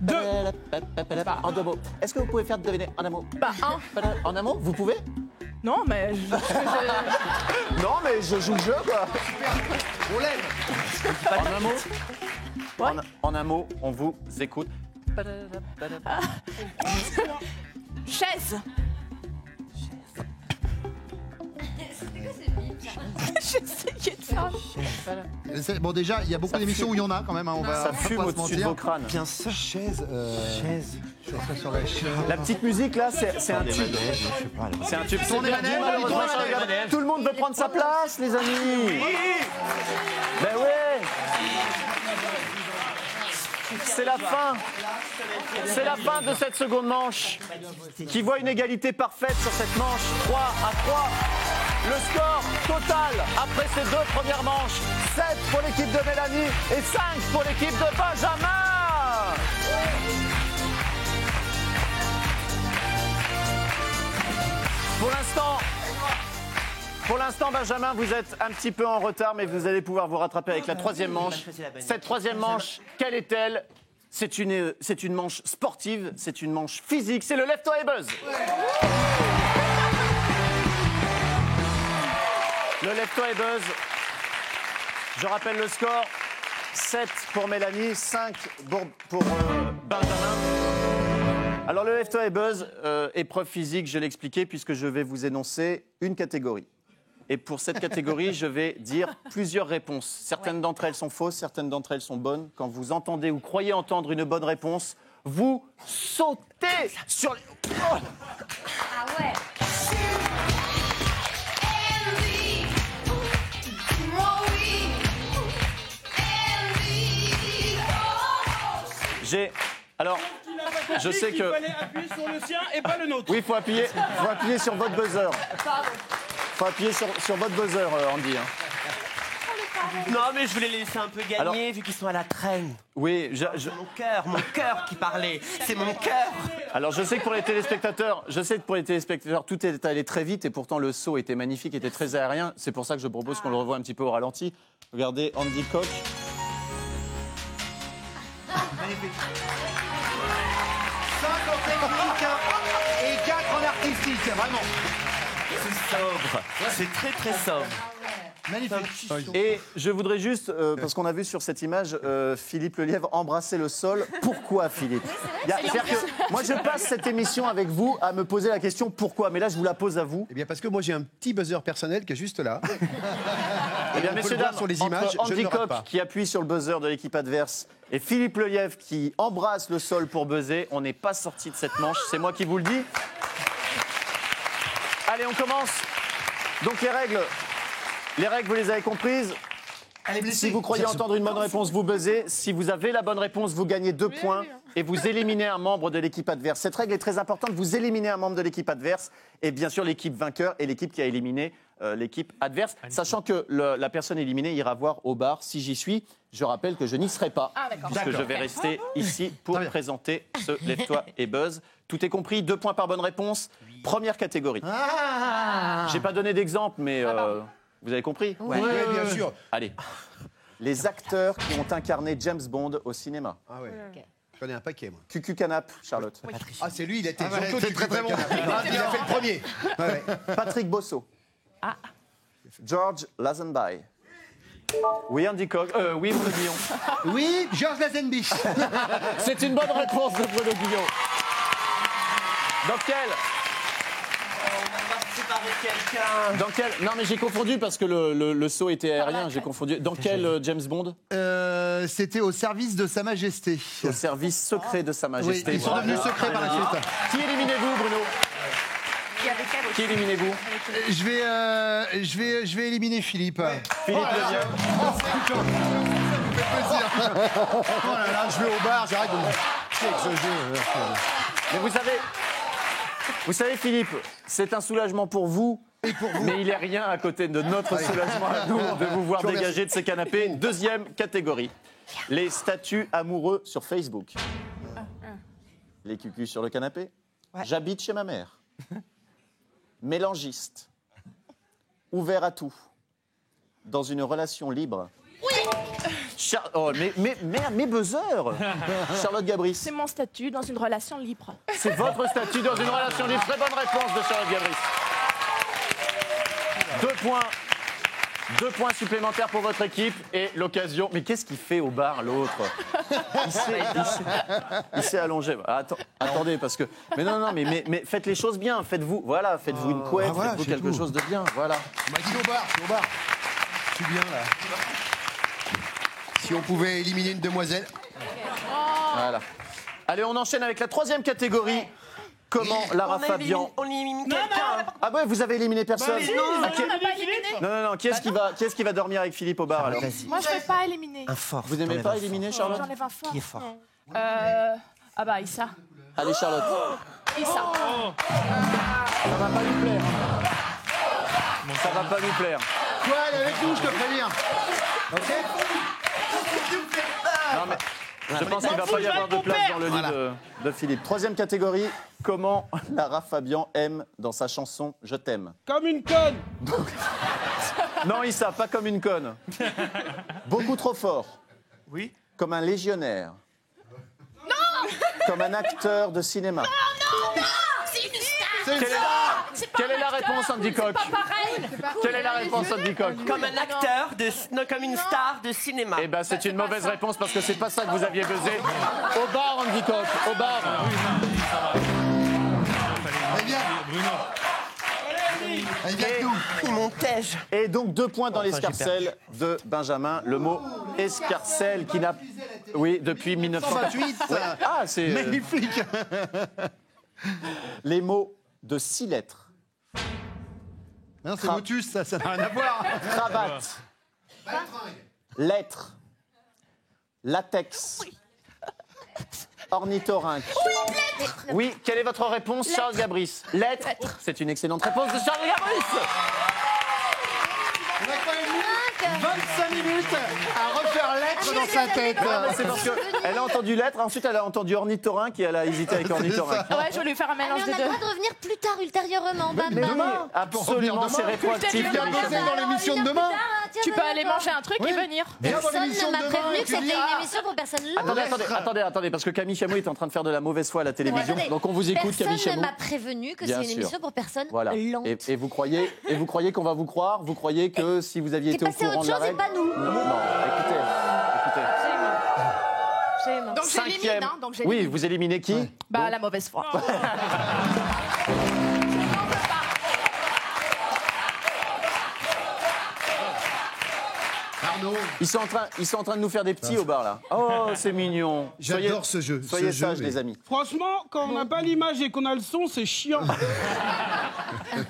Speaker 2: 2.
Speaker 1: En 2 mots. Est-ce que vous pouvez faire deviner en un mot
Speaker 2: Bah, 1.
Speaker 1: En un mot, vous pouvez
Speaker 2: Non, mais
Speaker 1: Non, mais je joue le jeu, quoi.
Speaker 3: On l'aime.
Speaker 1: En un mot
Speaker 2: Ouais.
Speaker 1: En un mot, on vous écoute.
Speaker 2: Chaise. J'essayais de faire.
Speaker 8: Bon, déjà, il y a beaucoup d'émissions où il y en a quand même. Hein, on va,
Speaker 1: Ça
Speaker 8: on va
Speaker 1: fume
Speaker 8: pas se
Speaker 1: au-dessus de
Speaker 8: mentir.
Speaker 1: vos crânes.
Speaker 10: Bien sûr.
Speaker 3: Chaise.
Speaker 10: Chaise.
Speaker 3: Je suis sur la chaise.
Speaker 1: La petite musique, là, c'est un tube. C'est un tube. C'est perdu, malheureusement, Charlotte. Tout le monde veut prendre sa place, les amis. Ben ouais. C'est la fin. C'est la fin de cette seconde manche qui voit une égalité parfaite sur cette manche. 3-3. Le score total après ces 2 premières manches, 7 pour l'équipe de Mélanie et 5 pour l'équipe de Benjamin. Pour l'instant, Benjamin, vous êtes un petit peu en retard, mais vous allez pouvoir vous rattraper avec la 3e manche. Cette 3e manche, quelle est-elle ? C'est une manche sportive, c'est une manche physique, c'est le Lève-toi et buzz. Le Lève-toi et buzz. Je rappelle le score. 7 pour Mélanie, 5 pour Benjamin. Alors le Lève-toi et buzz, épreuve physique, je l'ai expliqué, puisque je vais vous énoncer une catégorie. Et pour cette catégorie, je vais dire plusieurs réponses. Certaines d'entre elles sont fausses, certaines d'entre elles sont bonnes. Quand vous entendez ou croyez entendre une bonne réponse, vous sautez sur les... Oh.
Speaker 5: Ah ouais.
Speaker 1: Alors, je sais que...
Speaker 9: Il fallait appuyer sur le sien et pas le nôtre.
Speaker 1: Oui, il faut appuyer sur votre buzzer. Il faut appuyer sur votre buzzer, Andy. Hein.
Speaker 10: Non, mais je voulais les laisser un peu gagner,
Speaker 1: Alors-
Speaker 10: vu qu'ils sont à la traîne.
Speaker 1: Oui,
Speaker 10: Mon cœur qui parlait. C'est mon cœur.
Speaker 1: Alors je sais que pour les téléspectateurs, tout est allé très vite et pourtant le saut était magnifique, était très aérien. C'est pour ça que je propose qu'on le revoie un petit peu au ralenti. Regardez Andy Koch.
Speaker 8: Magnifique. 5 en technique et 4 en artistique, vraiment.
Speaker 10: C'est sobre. C'est très très sobre.
Speaker 8: Magnifique.
Speaker 1: Et je voudrais juste, parce qu'on a vu sur cette image Philippe Lelièvre embrasser le sol. Pourquoi, Philippe C'est-à-dire que moi, je passe cette émission avec vous à me poser la question pourquoi. Mais là, je vous la pose à vous.
Speaker 3: Eh bien, parce que moi, j'ai un petit buzzer personnel qui est juste là.
Speaker 1: Eh bien,
Speaker 3: on peut
Speaker 1: messieurs,
Speaker 3: le voir
Speaker 1: dames,
Speaker 3: sur les images,
Speaker 1: entre
Speaker 3: je
Speaker 1: Andy
Speaker 3: ne le rate
Speaker 1: Koch
Speaker 3: pas.
Speaker 1: qui appuie sur le buzzer de l'équipe adverse et Philippe Lelièvre qui embrasse le sol pour buzzer, on n'est pas sorti de cette manche. C'est moi qui vous le dis. Allez, on commence. Donc les règles, vous les avez comprises. Si vous croyez entendre une bonne réponse, vous buzzez. Si vous avez la bonne réponse, vous gagnez 2 points et vous éliminez un membre de l'équipe adverse. Cette règle est très importante. Vous éliminez un membre de l'équipe adverse et bien sûr l'équipe vainqueur et l'équipe qui a éliminé l'équipe adverse. Sachant que la personne éliminée ira voir au bar si j'y suis. Je rappelle que je n'y serai pas puisque je vais rester ici pour présenter ce Lève-toi et buzz. Tout est compris, 2 points par bonne réponse. Première catégorie. J'ai pas donné d'exemple, mais vous avez compris ?
Speaker 3: Oui, bien sûr.
Speaker 1: Allez. Les acteurs qui ont incarné James Bond au cinéma.
Speaker 3: Ah ouais. Je connais un paquet, moi.
Speaker 1: Cucu Canap, Charlotte.
Speaker 3: Ah, c'est lui, il a été
Speaker 8: ouais,
Speaker 3: Jean-Claude
Speaker 8: c'est très, très bon.
Speaker 3: Il a fait le premier. Ouais, ouais.
Speaker 1: Patrick Bosso. George Lazenby. Oui, Andy Koch. Oui, Bruno Guillon.
Speaker 8: Oui, Georges Lazenby.
Speaker 1: C'est une bonne réponse de Bruno Guillon. Dans quel... Non, mais j'ai confondu parce que le saut était aérien. J'ai confondu. Dans quel James Bond ?
Speaker 8: C'était au service de Sa Majesté.
Speaker 1: Au service secret de Sa
Speaker 8: Oui,
Speaker 1: Majesté.
Speaker 8: ils sont devenus secrets par la suite.
Speaker 1: Qui éliminez-vous, Bruno ? Qui éliminez-vous ?
Speaker 8: Je vais éliminer Philippe.
Speaker 1: Philippe Lelièvre.
Speaker 8: Oh là là, je vais au bar, j'arrête de me chier avec ce jeu.
Speaker 1: Mais vous savez, Philippe, c'est un soulagement pour vous.
Speaker 3: Et pour vous.
Speaker 1: Mais il n'est rien à côté de notre soulagement à nous de vous voir
Speaker 3: Je vous
Speaker 1: dégager de ces canapés. Deuxième catégorie, les statuts amoureux sur Facebook. Les cucus sur le canapé. J'habite chez ma mère. Mélangiste. Ouvert à tout. Dans une relation libre. Oh, mais buzzer Charlotte Gabris.
Speaker 2: C'est mon statut dans une relation libre.
Speaker 1: C'est votre statut dans une relation libre. Très bonne réponse de Charlotte Gabris. 2 points supplémentaires pour votre équipe et l'occasion. Mais qu'est-ce qu'il fait au bar, l'autre? Il s'est allongé. Attendez, parce que. Mais non, mais faites les choses bien. Faites-vous une couette,
Speaker 3: voilà,
Speaker 1: faites-vous
Speaker 3: c'est
Speaker 1: quelque
Speaker 3: tout.
Speaker 1: chose de bien. Voilà.
Speaker 3: Bah, je suis au bar. Je suis bien là. Si on pouvait éliminer une demoiselle.
Speaker 1: Voilà. Allez, on enchaîne avec la troisième catégorie. Comment Lara Fabian.
Speaker 10: On élimine quelqu'un.
Speaker 1: Ah ouais, vous avez éliminé personne.
Speaker 2: On n'a pas éliminé.
Speaker 1: Non. Qui est-ce qui va dormir avec Philippe au bar alors?
Speaker 2: Moi, je ne vais pas éliminer.
Speaker 10: Un fort.
Speaker 1: Vous n'aimez pas éliminer Charlotte?
Speaker 2: J'enlève un fort.
Speaker 10: Qui est fort?
Speaker 2: Ah bah, Issa.
Speaker 1: Allez Charlotte.
Speaker 2: Issa.
Speaker 1: Ça va pas lui plaire. Ça va pas lui plaire.
Speaker 8: Toi, elle est avec nous, je te préviens. Ok?
Speaker 1: Non, mais je pense qu'il ne va pas y avoir de place dans le lit de Philippe. Troisième catégorie, comment Lara Fabian aime dans sa chanson « Je t'aime ».
Speaker 9: Comme une conne.
Speaker 1: Non, Issa, pas comme une conne. Beaucoup trop fort.
Speaker 10: Oui.
Speaker 1: Comme un légionnaire. Non. Comme un acteur de cinéma.
Speaker 4: Non, c'est une star.
Speaker 1: Quelle est la réponse, Andy Coq?
Speaker 2: C'est pas pareil.
Speaker 1: Quelle est la réponse, Andy Coq?
Speaker 10: Comme un acteur, comme une star de cinéma.
Speaker 1: Eh ben, c'est une mauvaise réponse parce que c'est pas ça que vous aviez buzzé. Au bar, Andy Coq, au bar.
Speaker 3: Elle vient. Elle vient avec nous.
Speaker 10: Ils m'ont-tège.
Speaker 1: Et donc 2 points dans l'escarcelle de Benjamin. Le mot escarcelle qui n'a... Oui, depuis 1928. Ouais. Ah, c'est...
Speaker 8: Magnifique.
Speaker 1: Les mots de 6 lettres.
Speaker 8: Non, c'est Motus, ça n'a rien à voir.
Speaker 1: Cravate. Lettres. Latex. Ornithorynque. Oui, quelle est votre réponse, Charles Gabris? Lettres. C'est une excellente réponse de Charles Gabris.
Speaker 8: On a quand même mis 25 minutes à refaire lettres dans sa tête.
Speaker 1: Non, mais c'est parce qu'elle a entendu lettres, ensuite elle a entendu ornithorynque et elle a hésité avec ornithorynque.
Speaker 2: Ah ouais, je voulais faire un
Speaker 5: Mais
Speaker 2: mélange
Speaker 5: on
Speaker 2: des
Speaker 5: a le
Speaker 2: deux.
Speaker 5: droit de revenir plus tard, ultérieurement. Bam,
Speaker 1: Mais
Speaker 5: bam.
Speaker 1: oui, absolument, c'est rétroactif.
Speaker 8: Tu viens bosser dans l'émission de demain.
Speaker 2: Tu peux aller manger un truc et venir.
Speaker 8: Viens dans
Speaker 5: Personne
Speaker 8: l'émission
Speaker 5: ne
Speaker 8: de
Speaker 5: m'a
Speaker 8: demain
Speaker 5: prévenu
Speaker 8: et
Speaker 5: que
Speaker 8: tu
Speaker 5: c'était
Speaker 8: dis,
Speaker 5: une émission pour personne
Speaker 1: Attendez, parce que Camille Chamou est en train de faire de la mauvaise foi à la télévision.
Speaker 5: Attendez,
Speaker 1: Donc on vous écoute, Camille
Speaker 5: personne
Speaker 1: Chamou.
Speaker 5: ne m'a prévenu que
Speaker 1: Bien
Speaker 5: c'est une
Speaker 1: sûr.
Speaker 5: émission pour personne
Speaker 1: Voilà.
Speaker 5: lente.
Speaker 1: Et vous croyez qu'on va vous croire? Vous croyez que si vous aviez
Speaker 5: T'es
Speaker 1: été au
Speaker 5: passé à
Speaker 1: courant
Speaker 5: autre
Speaker 1: de la
Speaker 5: chose et
Speaker 1: règle?
Speaker 5: pas nous.
Speaker 1: Non, écoutez.
Speaker 5: Absolument.
Speaker 2: Donc j'élimine, hein. Donc j'élimine.
Speaker 1: Oui, vous éliminez qui?
Speaker 2: Bah, la mauvaise foi.
Speaker 3: Arnaud,
Speaker 1: Ils sont en train de nous faire des petits au bar là. Oh, c'est mignon.
Speaker 3: j'adore ce jeu.
Speaker 1: Soyez
Speaker 3: ce jeu,
Speaker 1: sages,
Speaker 3: mais-
Speaker 1: les amis.
Speaker 9: Franchement, quand on n'a pas l'image et qu'on a le son, c'est chiant.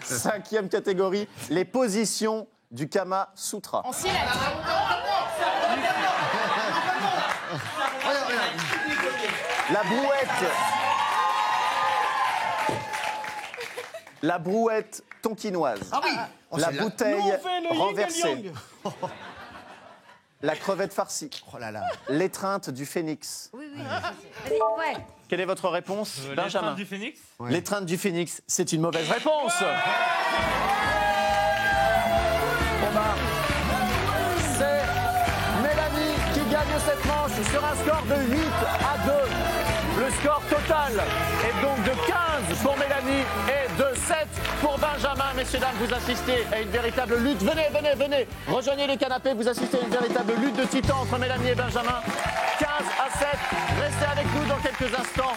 Speaker 1: 5e catégorie, les positions du Kama Sutra.
Speaker 2: On s'y lève.
Speaker 1: La brouette. La brouette tonkinoise.
Speaker 3: Ah oui. Oh,
Speaker 1: La
Speaker 3: celle-là.
Speaker 1: bouteille
Speaker 9: Nous, on fait le yin et le
Speaker 1: renversée.
Speaker 9: yang.
Speaker 1: La crevette farcie.
Speaker 3: Oh là là.
Speaker 1: L'étreinte du phénix.
Speaker 5: Oui, oui. Ouais.
Speaker 1: Quelle est votre réponse, Benjamin?
Speaker 7: du Phénix.
Speaker 1: L'étreinte du phénix, c'est une mauvaise réponse. Romain, c'est Mélanie qui gagne cette manche sur un score de 8-2. Le score total est donc de 15 pour Mélanie et de 7 pour Benjamin. Messieurs, dames, vous assistez à une véritable lutte. Venez, rejoignez les canapés. Vous assistez à une véritable lutte de titans entre Mélanie et Benjamin. 15-7. Restez avec nous dans quelques instants.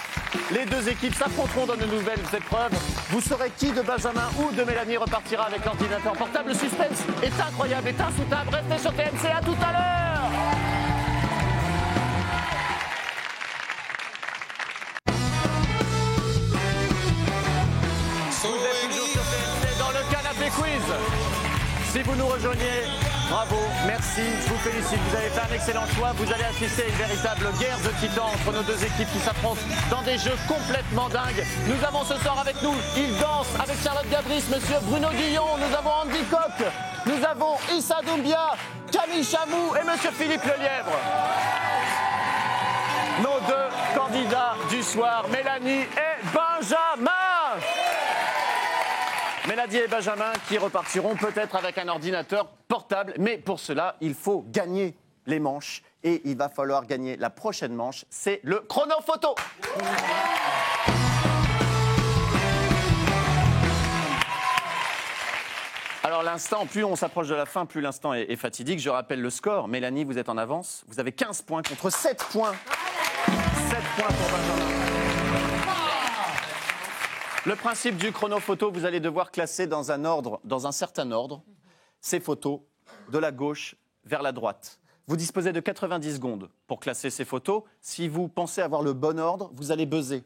Speaker 1: Les deux équipes s'affronteront dans de nouvelles épreuves. Vous saurez qui de Benjamin ou de Mélanie repartira avec l'ordinateur portable. Le suspense est incroyable, est insoutenable. Restez sur TMC, à tout à l'heure. Vous êtes toujours sur TMC dans le canapé quiz. Si vous nous rejoignez, Bravo, merci, je vous félicite. Vous avez fait un excellent choix. Vous allez assister à une véritable guerre de titans entre nos deux équipes qui s'affrontent dans des jeux complètement dingues. Nous avons ce soir avec nous, il danse avec Charlotte Gabris, monsieur Bruno Guillon, nous avons Andy Coq, nous avons Issa Doumbia, Camille Chamou et monsieur Philippe Lelièvre. Nos deux candidats du soir, Mélanie et Benjamin. Mélanie et Benjamin qui repartiront peut-être avec un ordinateur portable, mais pour cela, il faut gagner les manches et il va falloir gagner la prochaine manche, c'est le chrono photo. Alors l'instant, plus on s'approche de la fin, plus l'instant est fatidique. Je rappelle le score. Mélanie, vous êtes en avance. Vous avez 15 points contre 7 points. 7 points pour Benjamin. Le principe du chrono photo, vous allez devoir classer dans un certain ordre, ces photos de la gauche vers la droite. Vous disposez de 90 secondes pour classer ces photos. Si vous pensez avoir le bon ordre, vous allez buzzer.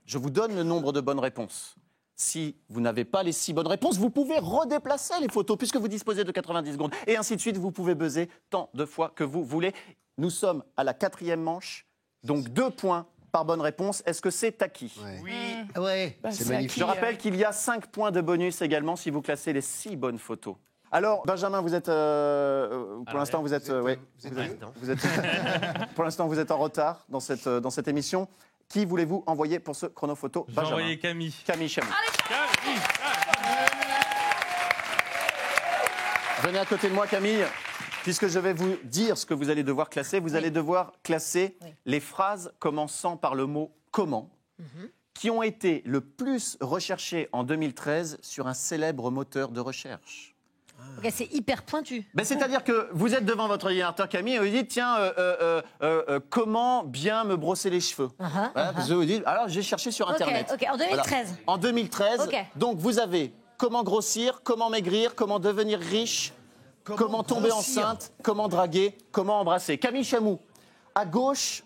Speaker 1: Je vous donne le nombre de bonnes réponses. Si vous n'avez pas les 6 bonnes réponses, vous pouvez redéplacer les photos puisque vous disposez de 90 secondes. Et ainsi de suite, vous pouvez buzzer tant de fois que vous voulez. Nous sommes à la 4e manche, donc 2 points par bonne réponse. Est-ce que c'est acquis?
Speaker 3: Oui. Ouais, c'est magnifique.
Speaker 1: Je rappelle qu'il y a 5 points de bonus également si vous classez les 6 bonnes photos. Alors, Benjamin, vous êtes... pour l'instant, vous êtes pour l'instant, vous êtes en retard dans cette émission. Qui voulez-vous envoyer pour ce chrono photo?
Speaker 7: Je vais envoyer Camille.
Speaker 1: Camille Chamou. Venez à côté de moi, Camille, puisque je vais vous dire ce que vous allez devoir classer. Vous allez devoir classer les phrases commençant par le mot « comment » qui ont été le plus recherchées en 2013 sur un célèbre moteur de recherche.
Speaker 5: Ok, c'est hyper pointu.
Speaker 1: Ben, c'est-à-dire que vous êtes devant votre ordinateur, Camille, et vous dites, tiens, comment bien me brosser les cheveux? Voilà, parce que vous dites, alors j'ai cherché sur Internet.
Speaker 5: Ok, en 2013.
Speaker 1: Voilà. En 2013, donc vous avez comment grossir, comment maigrir, comment devenir riche, comment tomber enceinte, comment draguer, comment embrasser. Camille Chamou, à gauche,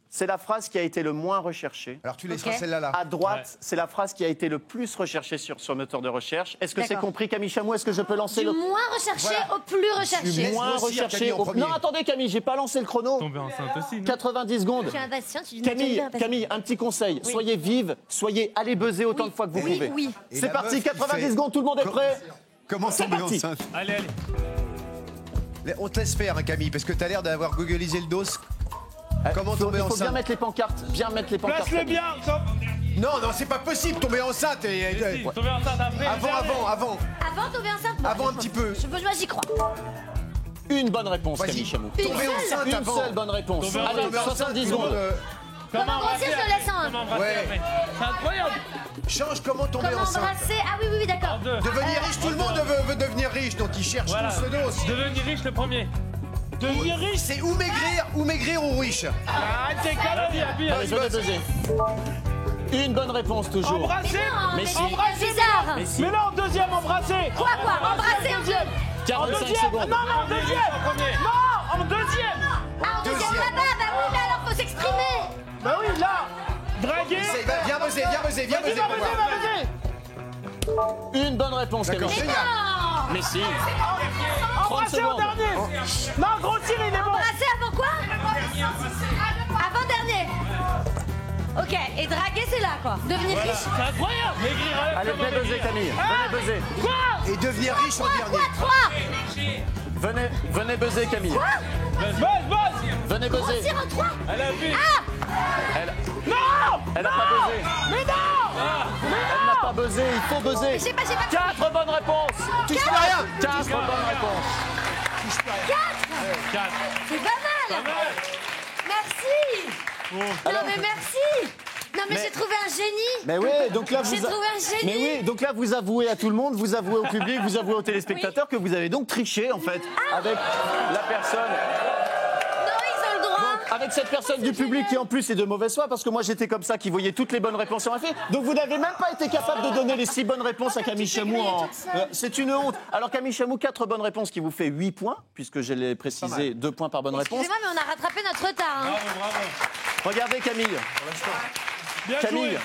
Speaker 1: c'est la phrase qui a été le moins recherchée.
Speaker 3: Alors tu laisseras celle-là là.
Speaker 1: À droite, c'est la phrase qui a été le plus recherchée sur le moteur de recherche. Est-ce que c'est compris, Camille Chamou? Est-ce que je peux lancer
Speaker 5: du moins recherché au plus recherché.
Speaker 1: Moins recherché au... Non, attendez, Camille, j'ai pas lancé le chrono.
Speaker 7: Tomber enceinte aussi, non?
Speaker 1: 90 secondes.
Speaker 5: Je suis impatient, tu dis
Speaker 1: Camille, un petit conseil. Oui. Soyez vive, allez buzzer autant de fois que vous pouvez.
Speaker 5: Oui.
Speaker 1: C'est parti, 90 secondes, tout le monde est prêt?
Speaker 3: Comment tomber enceinte?
Speaker 7: Allez.
Speaker 3: On te laisse faire, hein, Camille, parce que t'as l'air d'avoir googlisé le dos. Comment tomber enceinte?
Speaker 1: Il faut bien mettre les pancartes.
Speaker 9: Place-le bien.
Speaker 3: Non, c'est pas possible, tomber enceinte.
Speaker 7: Tomber enceinte après.
Speaker 3: Avant.
Speaker 5: Avant tomber enceinte.
Speaker 3: Avant un petit peu.
Speaker 5: Moi, j'y crois.
Speaker 1: Une bonne réponse, Camille Chamou.
Speaker 3: Tomber enceinte
Speaker 1: Une seule bonne réponse. Allez, 70 secondes.
Speaker 5: Comment grossir, je te laisse un.
Speaker 3: Ouais.
Speaker 7: C'est incroyable.
Speaker 3: Change comment tomber
Speaker 5: Comment
Speaker 3: enceinte.
Speaker 5: embrasser? Ah oui, d'accord.
Speaker 3: Devenir riche, tout le monde veut devenir riche, donc ils cherchent tous le dos.
Speaker 7: Devenir riche le premier.
Speaker 9: Devenir riche,
Speaker 3: c'est ou maigrir ou riche.
Speaker 9: Arrête tes conneries.
Speaker 1: Allez, venez buzzer. Une bonne réponse toujours.
Speaker 9: Embrasser.
Speaker 1: Mais si.
Speaker 5: C'est bizarre.
Speaker 9: Mais non, deuxième, embrasser.
Speaker 5: Quoi Embrasser en deuxième.
Speaker 1: 45 secondes.
Speaker 9: Non, en deuxième. Non, en deuxième.
Speaker 5: Ah, en deuxième là-bas. Bah oui, mais alors faut s'exprimer.
Speaker 9: Bah oui, là. Draguer.
Speaker 3: Viens buzzer.
Speaker 1: Une bonne réponse, Camille. Mais si. 30
Speaker 9: Embrasser en
Speaker 1: secondes.
Speaker 9: dernier. Non, grossir, il est bon.
Speaker 5: Embrasser avant quoi? Avant dernier. Ok, et draguer c'est là quoi. Devenir riche.
Speaker 7: C'est incroyable. Maigrir.
Speaker 1: Allez, venez buzzer, Camille. Venez buzzer.
Speaker 9: Quoi?
Speaker 3: Et devenir riche en dernier.
Speaker 1: Venez buzzer, Camille.
Speaker 9: Buzz.
Speaker 1: Venez buzzer.
Speaker 5: Grossir en 3.
Speaker 7: Elle a vu.
Speaker 9: Non.
Speaker 1: Elle n'a pas buzzé.
Speaker 9: Mais non.
Speaker 1: Elle n'a pas buzzé, il faut buzzer.
Speaker 5: Je sais pas.
Speaker 1: 4 bonnes réponses.
Speaker 3: Touche plus rien.
Speaker 1: 4 bonnes réponses.
Speaker 7: 4.
Speaker 5: C'est pas mal. Merci. Non mais merci. Non mais j'ai trouvé un génie.
Speaker 1: Mais oui, donc là
Speaker 5: J'ai trouvé un génie.
Speaker 1: Mais oui, donc là vous avouez à tout le monde, vous avouez au public, vous avouez aux téléspectateurs que vous avez donc triché en fait avec la personne.
Speaker 5: Non, ils ont le droit.
Speaker 1: Avec cette personne du public qui en plus est de mauvaise foi, parce que moi j'étais comme ça, qui voyait toutes les bonnes réponses sur ma fille. Donc vous n'avez même pas été capable de donner les 6 bonnes réponses à Camille Chamou. C'est une honte. Alors Camille Chamou, 4 bonnes réponses qui vous fait 8 points, puisque je l'ai précisé, 2 points par bonne réponse.
Speaker 5: Excusez-moi, mais on a rattrapé notre retard. Hein.
Speaker 7: Bravo.
Speaker 1: Regardez Camille.
Speaker 9: Bien
Speaker 1: Camille.
Speaker 9: joué.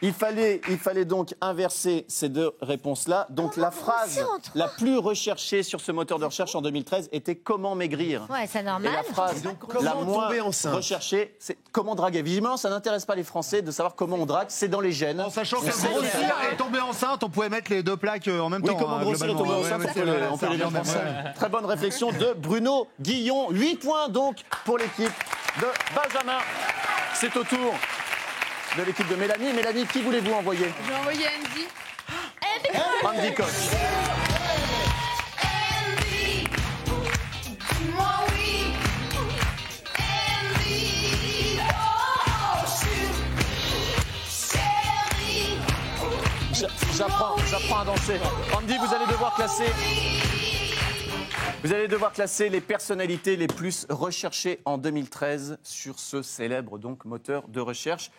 Speaker 1: Il fallait donc inverser ces deux réponses-là. Donc la phrase la plus recherchée sur ce moteur de recherche en 2013 était « Comment maigrir ?»
Speaker 5: Ouais, c'est
Speaker 1: Et
Speaker 5: normal.
Speaker 1: la phrase la moins
Speaker 3: tomber enceinte
Speaker 1: recherchée, c'est « Comment draguer ?» Visiblement, ça n'intéresse pas les Français de savoir comment on drague, c'est dans les gènes.
Speaker 8: En sachant que
Speaker 1: C'est
Speaker 8: grossir et tomber enceinte, on pouvait mettre les deux plaques en même
Speaker 1: Oui,
Speaker 8: temps.
Speaker 1: comment grossir et tomber
Speaker 8: globalement.
Speaker 1: enceinte,
Speaker 8: Ouais, ouais,
Speaker 1: on peut les
Speaker 8: ça
Speaker 1: mettre
Speaker 8: revient
Speaker 1: ensemble.
Speaker 8: même.
Speaker 1: Très bonne réflexion de Bruno Guillon. 8 points donc pour l'équipe de Benjamin. C'est au tour de l'équipe de Mélanie. Mélanie, qui voulez-vous envoyer?
Speaker 6: J'ai envoyé Andy.
Speaker 1: Andy Koch.
Speaker 4: Andy, dis-moi oui. Andy, oh, chérie.
Speaker 1: J'apprends à danser. Andy, vous allez devoir classer les personnalités les plus recherchées en 2013 sur ce célèbre donc moteur de recherche.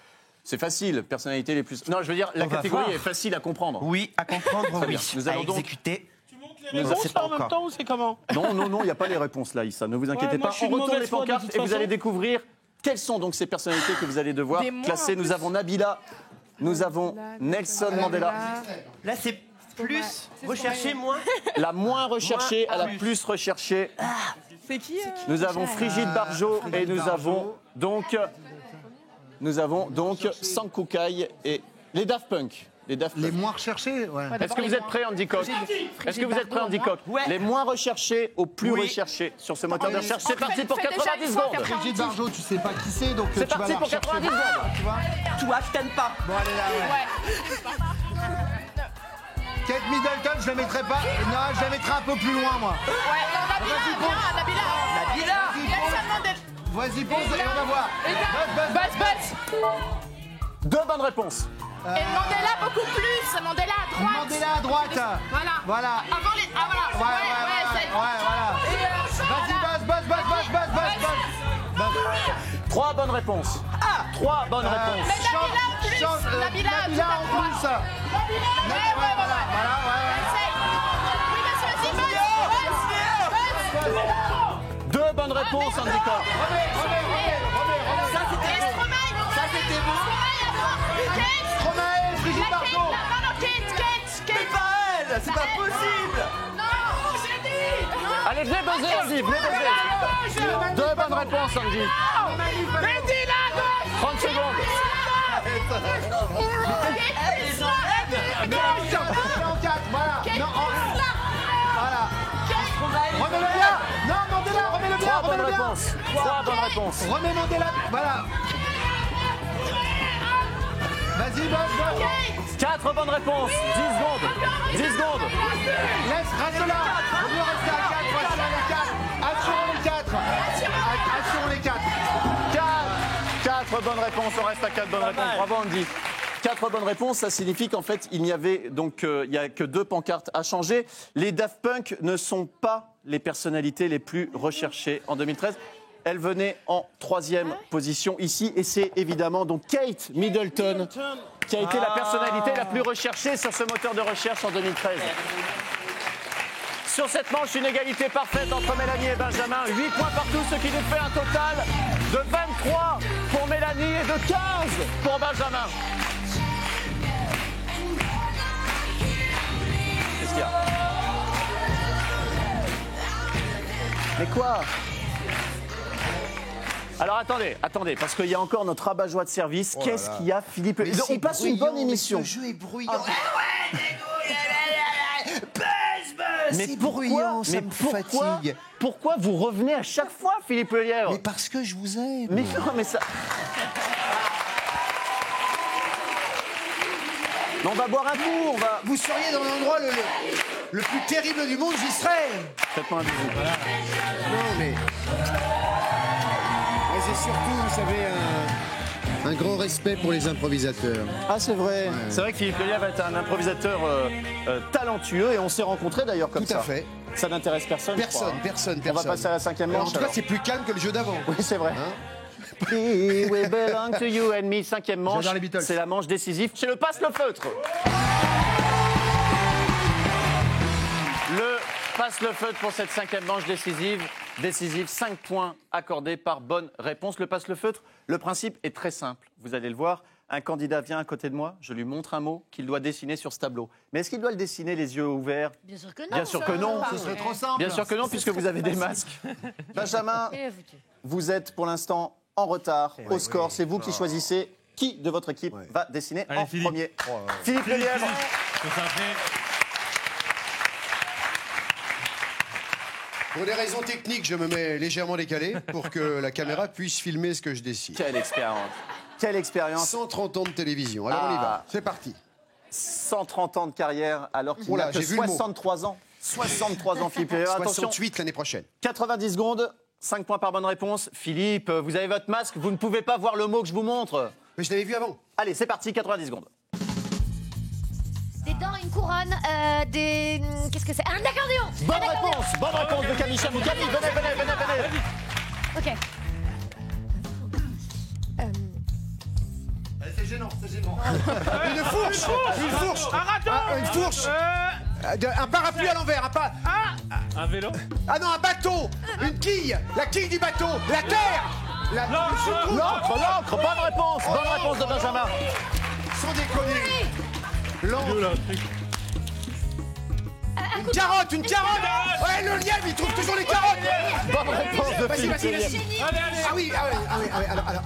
Speaker 1: C'est facile, personnalités les plus... Non, je veux dire, la catégorie est facile à comprendre.
Speaker 10: Oui, à comprendre,
Speaker 1: Très bien.
Speaker 10: oui.
Speaker 1: Nous
Speaker 10: à
Speaker 1: allons donc...
Speaker 10: exécuter.
Speaker 9: Tu montes les réponses
Speaker 10: sais pas
Speaker 9: en même
Speaker 10: encore.
Speaker 9: temps ou c'est comment?
Speaker 1: Non, il n'y a pas les réponses là, Issa. Ne vous inquiétez
Speaker 9: Ouais, moi,
Speaker 1: pas.
Speaker 9: je suis
Speaker 1: On
Speaker 9: de
Speaker 1: retourne les
Speaker 9: mauvaise foi, de
Speaker 1: pancartes
Speaker 9: toute
Speaker 1: et vous
Speaker 9: façon.
Speaker 1: allez découvrir quelles sont donc ces personnalités que vous allez devoir
Speaker 6: Des moins,
Speaker 1: classer.
Speaker 6: en
Speaker 1: Nous
Speaker 6: plus.
Speaker 1: avons Nabila, nous avons Nelson Mandela.
Speaker 10: Là, c'est plus
Speaker 6: C'est
Speaker 10: recherché,
Speaker 6: Stromae.
Speaker 10: moins.
Speaker 1: La moins recherchée à la
Speaker 10: plus.
Speaker 1: plus recherchée.
Speaker 6: C'est qui
Speaker 1: Nous avons Frigide Barjot et nous avons donc Sankukai et les Daft Punk. Les Daft
Speaker 8: Les
Speaker 1: Punk.
Speaker 8: moins recherchés, ouais.
Speaker 1: Est-ce que vous êtes prêts, Andy Koch? Est-ce que vous êtes prêts, Andy Koch?
Speaker 10: Ouais.
Speaker 1: Les moins recherchés aux plus
Speaker 10: Oui.
Speaker 1: recherchés sur ce moteur de recherche. C'est
Speaker 6: Faites-
Speaker 1: parti pour
Speaker 6: faites déjà
Speaker 1: 90
Speaker 6: une fois,
Speaker 1: secondes.
Speaker 6: après,
Speaker 8: Brigitte Barjot, tu sais pas qui c'est, donc
Speaker 1: C'est
Speaker 8: tu vas
Speaker 1: parti
Speaker 8: la
Speaker 1: pour
Speaker 8: rechercher.
Speaker 1: 90 secondes.
Speaker 8: Tu vois.
Speaker 10: Toi, je t'aime pas.
Speaker 8: Bon, allez là, ouais. Kate Middleton, je la mettrai pas. Non, je la mettrai un peu plus loin, moi.
Speaker 6: Ouais, non, Nabila.
Speaker 10: Nabila.
Speaker 8: Vas-y, pose et on va voir.
Speaker 6: Buzz.
Speaker 1: 2 bonnes réponses.
Speaker 2: Et Mandela beaucoup plus. Mandela à droite.
Speaker 8: Mandela à droite. Voilà.
Speaker 2: Avant les. Ah voilà.
Speaker 8: Ouais, voilà. Vas-y, buzz.
Speaker 1: 3 bonnes réponses. 3 bonnes réponses.
Speaker 8: Nabila en plus.
Speaker 2: Vas-y,
Speaker 1: 2 bonnes réponses, Andy Koch.
Speaker 10: Ça, c'était bon.
Speaker 8: Stromae, Brigitte Bardot.
Speaker 10: C'est pas elle. C'est pas possible.
Speaker 1: Allez, venez buzzer, Andy, venez buzzer. 2 bonnes réponses, Andy. 30 secondes.
Speaker 8: En 4, voilà. Non, voilà. Remets-le bien. Non, Mandela, remets-le bien.
Speaker 1: 3 bonnes
Speaker 8: Remets-le bien.
Speaker 1: réponses. 3 bonnes réponses.
Speaker 8: Remets Mandela. Voilà. Vas-y, buzz.
Speaker 1: 4 bonnes réponses. 10 secondes.
Speaker 8: Reste là. On doit rester à 4. Assurons les 4. Assurons les 4.
Speaker 1: 4 bonnes réponses. On reste à 4 bonnes réponses. Bravo, Andy. 4 bonnes réponses, ça signifie qu'en fait, il n'y a que 2 pancartes à changer. Les Daft Punk ne sont pas les personnalités les plus recherchées en 2013. Elles venaient en 3e position ici, et c'est évidemment donc Kate Middleton qui a été la personnalité la plus recherchée sur ce moteur de recherche en 2013. Sur cette manche, une égalité parfaite entre Mélanie et Benjamin. 8 points partout, ce qui nous fait un total de 23 pour Mélanie et de 15 pour Benjamin. Qu'est-ce qu'il y a? Mais quoi? Alors attendez, parce qu'il y a encore notre rabat-joie de service. Qu'est-ce qu'il y a, Philippe? On passe une bonne émission.
Speaker 3: Ce jeu est bruyant.
Speaker 1: Mais
Speaker 3: c'est bruyant, ça me fatigue.
Speaker 1: Pourquoi vous revenez à chaque fois, Philippe Lièvre?
Speaker 3: Mais parce que je vous aime.
Speaker 1: Mais non, mais ça... On va boire un coup, on va...
Speaker 3: Vous seriez dans l'endroit le plus terrible du monde, j'y serais.
Speaker 1: Faites-moi un bisou.
Speaker 3: Non, mais c'est surtout, vous savez, un grand respect pour les improvisateurs.
Speaker 1: Ah, c'est vrai. Ouais. C'est vrai que Philippe Lièvre est un improvisateur talentueux et on s'est rencontrés d'ailleurs comme ça.
Speaker 3: Tout à fait.
Speaker 1: Ça n'intéresse personne.
Speaker 3: Personne.
Speaker 1: On va passer à la 5e manche.
Speaker 3: En tout cas, c'est plus calme que le jeu d'avant.
Speaker 1: Oui, c'est vrai. We belong to you and me. 5e manche. C'est la manche décisive. C'est le passe le feutre. Le passe le feutre pour cette 5e manche décisive. 5 points accordés par bonne réponse. Le passe le feutre, le principe est très simple. Vous allez le voir. un candidat vient à côté de moi, je lui montre un mot qu'il doit dessiner sur ce tableau. Mais est-ce qu'il doit le dessiner les yeux ouverts?
Speaker 5: Bien sûr que non.
Speaker 1: Bien sûr que non.
Speaker 8: Ce serait trop simple.
Speaker 1: Bien sûr que non, puisque vous avez des masques. Benjamin, vous êtes pour l'instant en retard au score. C'est vous qui choisissez qui de votre équipe va dessiner en premier. Philippe Lelièvre.
Speaker 3: Pour des raisons techniques, je me mets légèrement décalé pour que la caméra puisse filmer ce que je dessine.
Speaker 1: Quelle expérience. Quelle expérience.
Speaker 3: 130 ans de télévision. Alors on y va. C'est parti.
Speaker 1: 130 ans de carrière alors qu'il n'a que
Speaker 3: j'ai vu le mot.
Speaker 1: 63 ans. 63 ans, Philippe Lelièvre. Attention.
Speaker 3: 68 l'année prochaine.
Speaker 1: 90 secondes. 5 points par bonne réponse. Philippe, vous avez votre masque, vous ne pouvez pas voir le mot que je vous montre.
Speaker 3: Mais je l'avais vu avant.
Speaker 1: Allez, c'est parti, 90 secondes.
Speaker 5: Des dents, une couronne, des... Qu'est-ce que c'est? Un accordéon.
Speaker 1: Bonne réponse de Camille Chamou. Camille, venez.
Speaker 5: Ok.
Speaker 8: C'est gênant.
Speaker 3: Une fourche.
Speaker 9: Un râteau.
Speaker 3: Une fourche. Un parapluie à l'envers.
Speaker 7: Un vélo.
Speaker 3: Ah non, un bateau. Une quille. La quille du bateau. La terre.
Speaker 1: L'encre. Bonne réponse de Benjamin.
Speaker 3: Sans déconner. L'encre. Une carotte. Ouais, le lièvre, il trouve toujours les carottes.
Speaker 1: Bonne réponse de Philippe
Speaker 3: Vas-y.
Speaker 1: Lelièvre.
Speaker 3: Ah oui.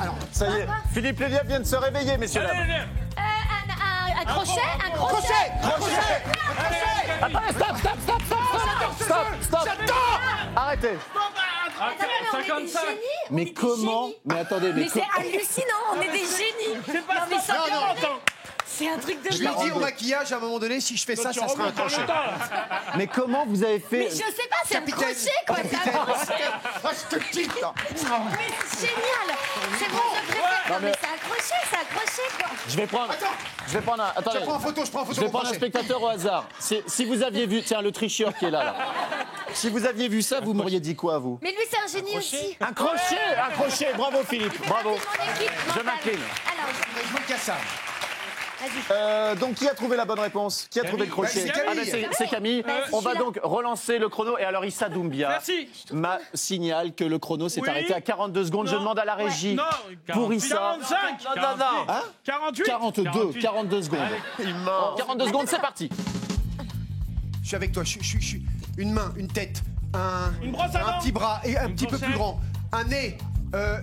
Speaker 3: Alors.
Speaker 1: Ça y est, Philippe Lelièvre vient de se réveiller, messieurs dames.
Speaker 5: Un crochet.
Speaker 1: Attendez, stop. Arrêtez.
Speaker 7: 55.
Speaker 1: Mais comment? Mais attendez,
Speaker 5: Mais c'est hallucinant, on est des génies.
Speaker 9: C'est pas
Speaker 5: mais ça,
Speaker 9: 140 ans.
Speaker 5: c'est un truc de
Speaker 3: Je lui ai
Speaker 5: dingue.
Speaker 3: dit au maquillage, à un moment donné, si je fais ça sera un crochet.
Speaker 1: Mais comment vous avez fait?
Speaker 5: Mais je sais pas, c'est un
Speaker 3: Capitaine.
Speaker 5: crochet quoi. C'est un crochet.
Speaker 3: Ah, je te quitte.
Speaker 5: Mais c'est génial. C'est mon jeu préféré. Non mais c'est un crochet quoi.
Speaker 1: Je vais prendre un... Attendez.
Speaker 3: Je prends en photo
Speaker 1: Je vais prendre un spectateur au hasard. Si vous aviez vu... Tiens, le tricheur qui est là. Si vous aviez vu ça, vous m'auriez dit quoi, vous?
Speaker 5: Mais lui c'est un génie aussi.
Speaker 1: Un crochet. Bravo, Philippe. Bravo. Je m'incline.
Speaker 5: Alors,
Speaker 3: Je me casse ça.
Speaker 5: vas-y.
Speaker 1: Donc, qui a trouvé la bonne réponse? Qui a trouvé le crochet?
Speaker 3: c'est Camille.
Speaker 1: Ah, ben, c'est Camille. On va donc relancer le chrono. Et alors, Issa Doumbia
Speaker 9: Merci.
Speaker 1: m'a signale que le chrono s'est
Speaker 9: Oui.
Speaker 1: arrêté à 42 secondes. Je
Speaker 9: Non.
Speaker 1: demande à la régie.
Speaker 9: Non.
Speaker 1: Pour Issa.
Speaker 9: 45.
Speaker 1: Hein
Speaker 9: 48.
Speaker 1: 42 secondes. 42 secondes, c'est parti.
Speaker 3: Je suis avec toi. Je suis une main, une tête,
Speaker 9: Une brosse à
Speaker 3: un
Speaker 9: dents.
Speaker 3: petit bras et un petit peu
Speaker 9: fourchette.
Speaker 3: plus grand. Un nez.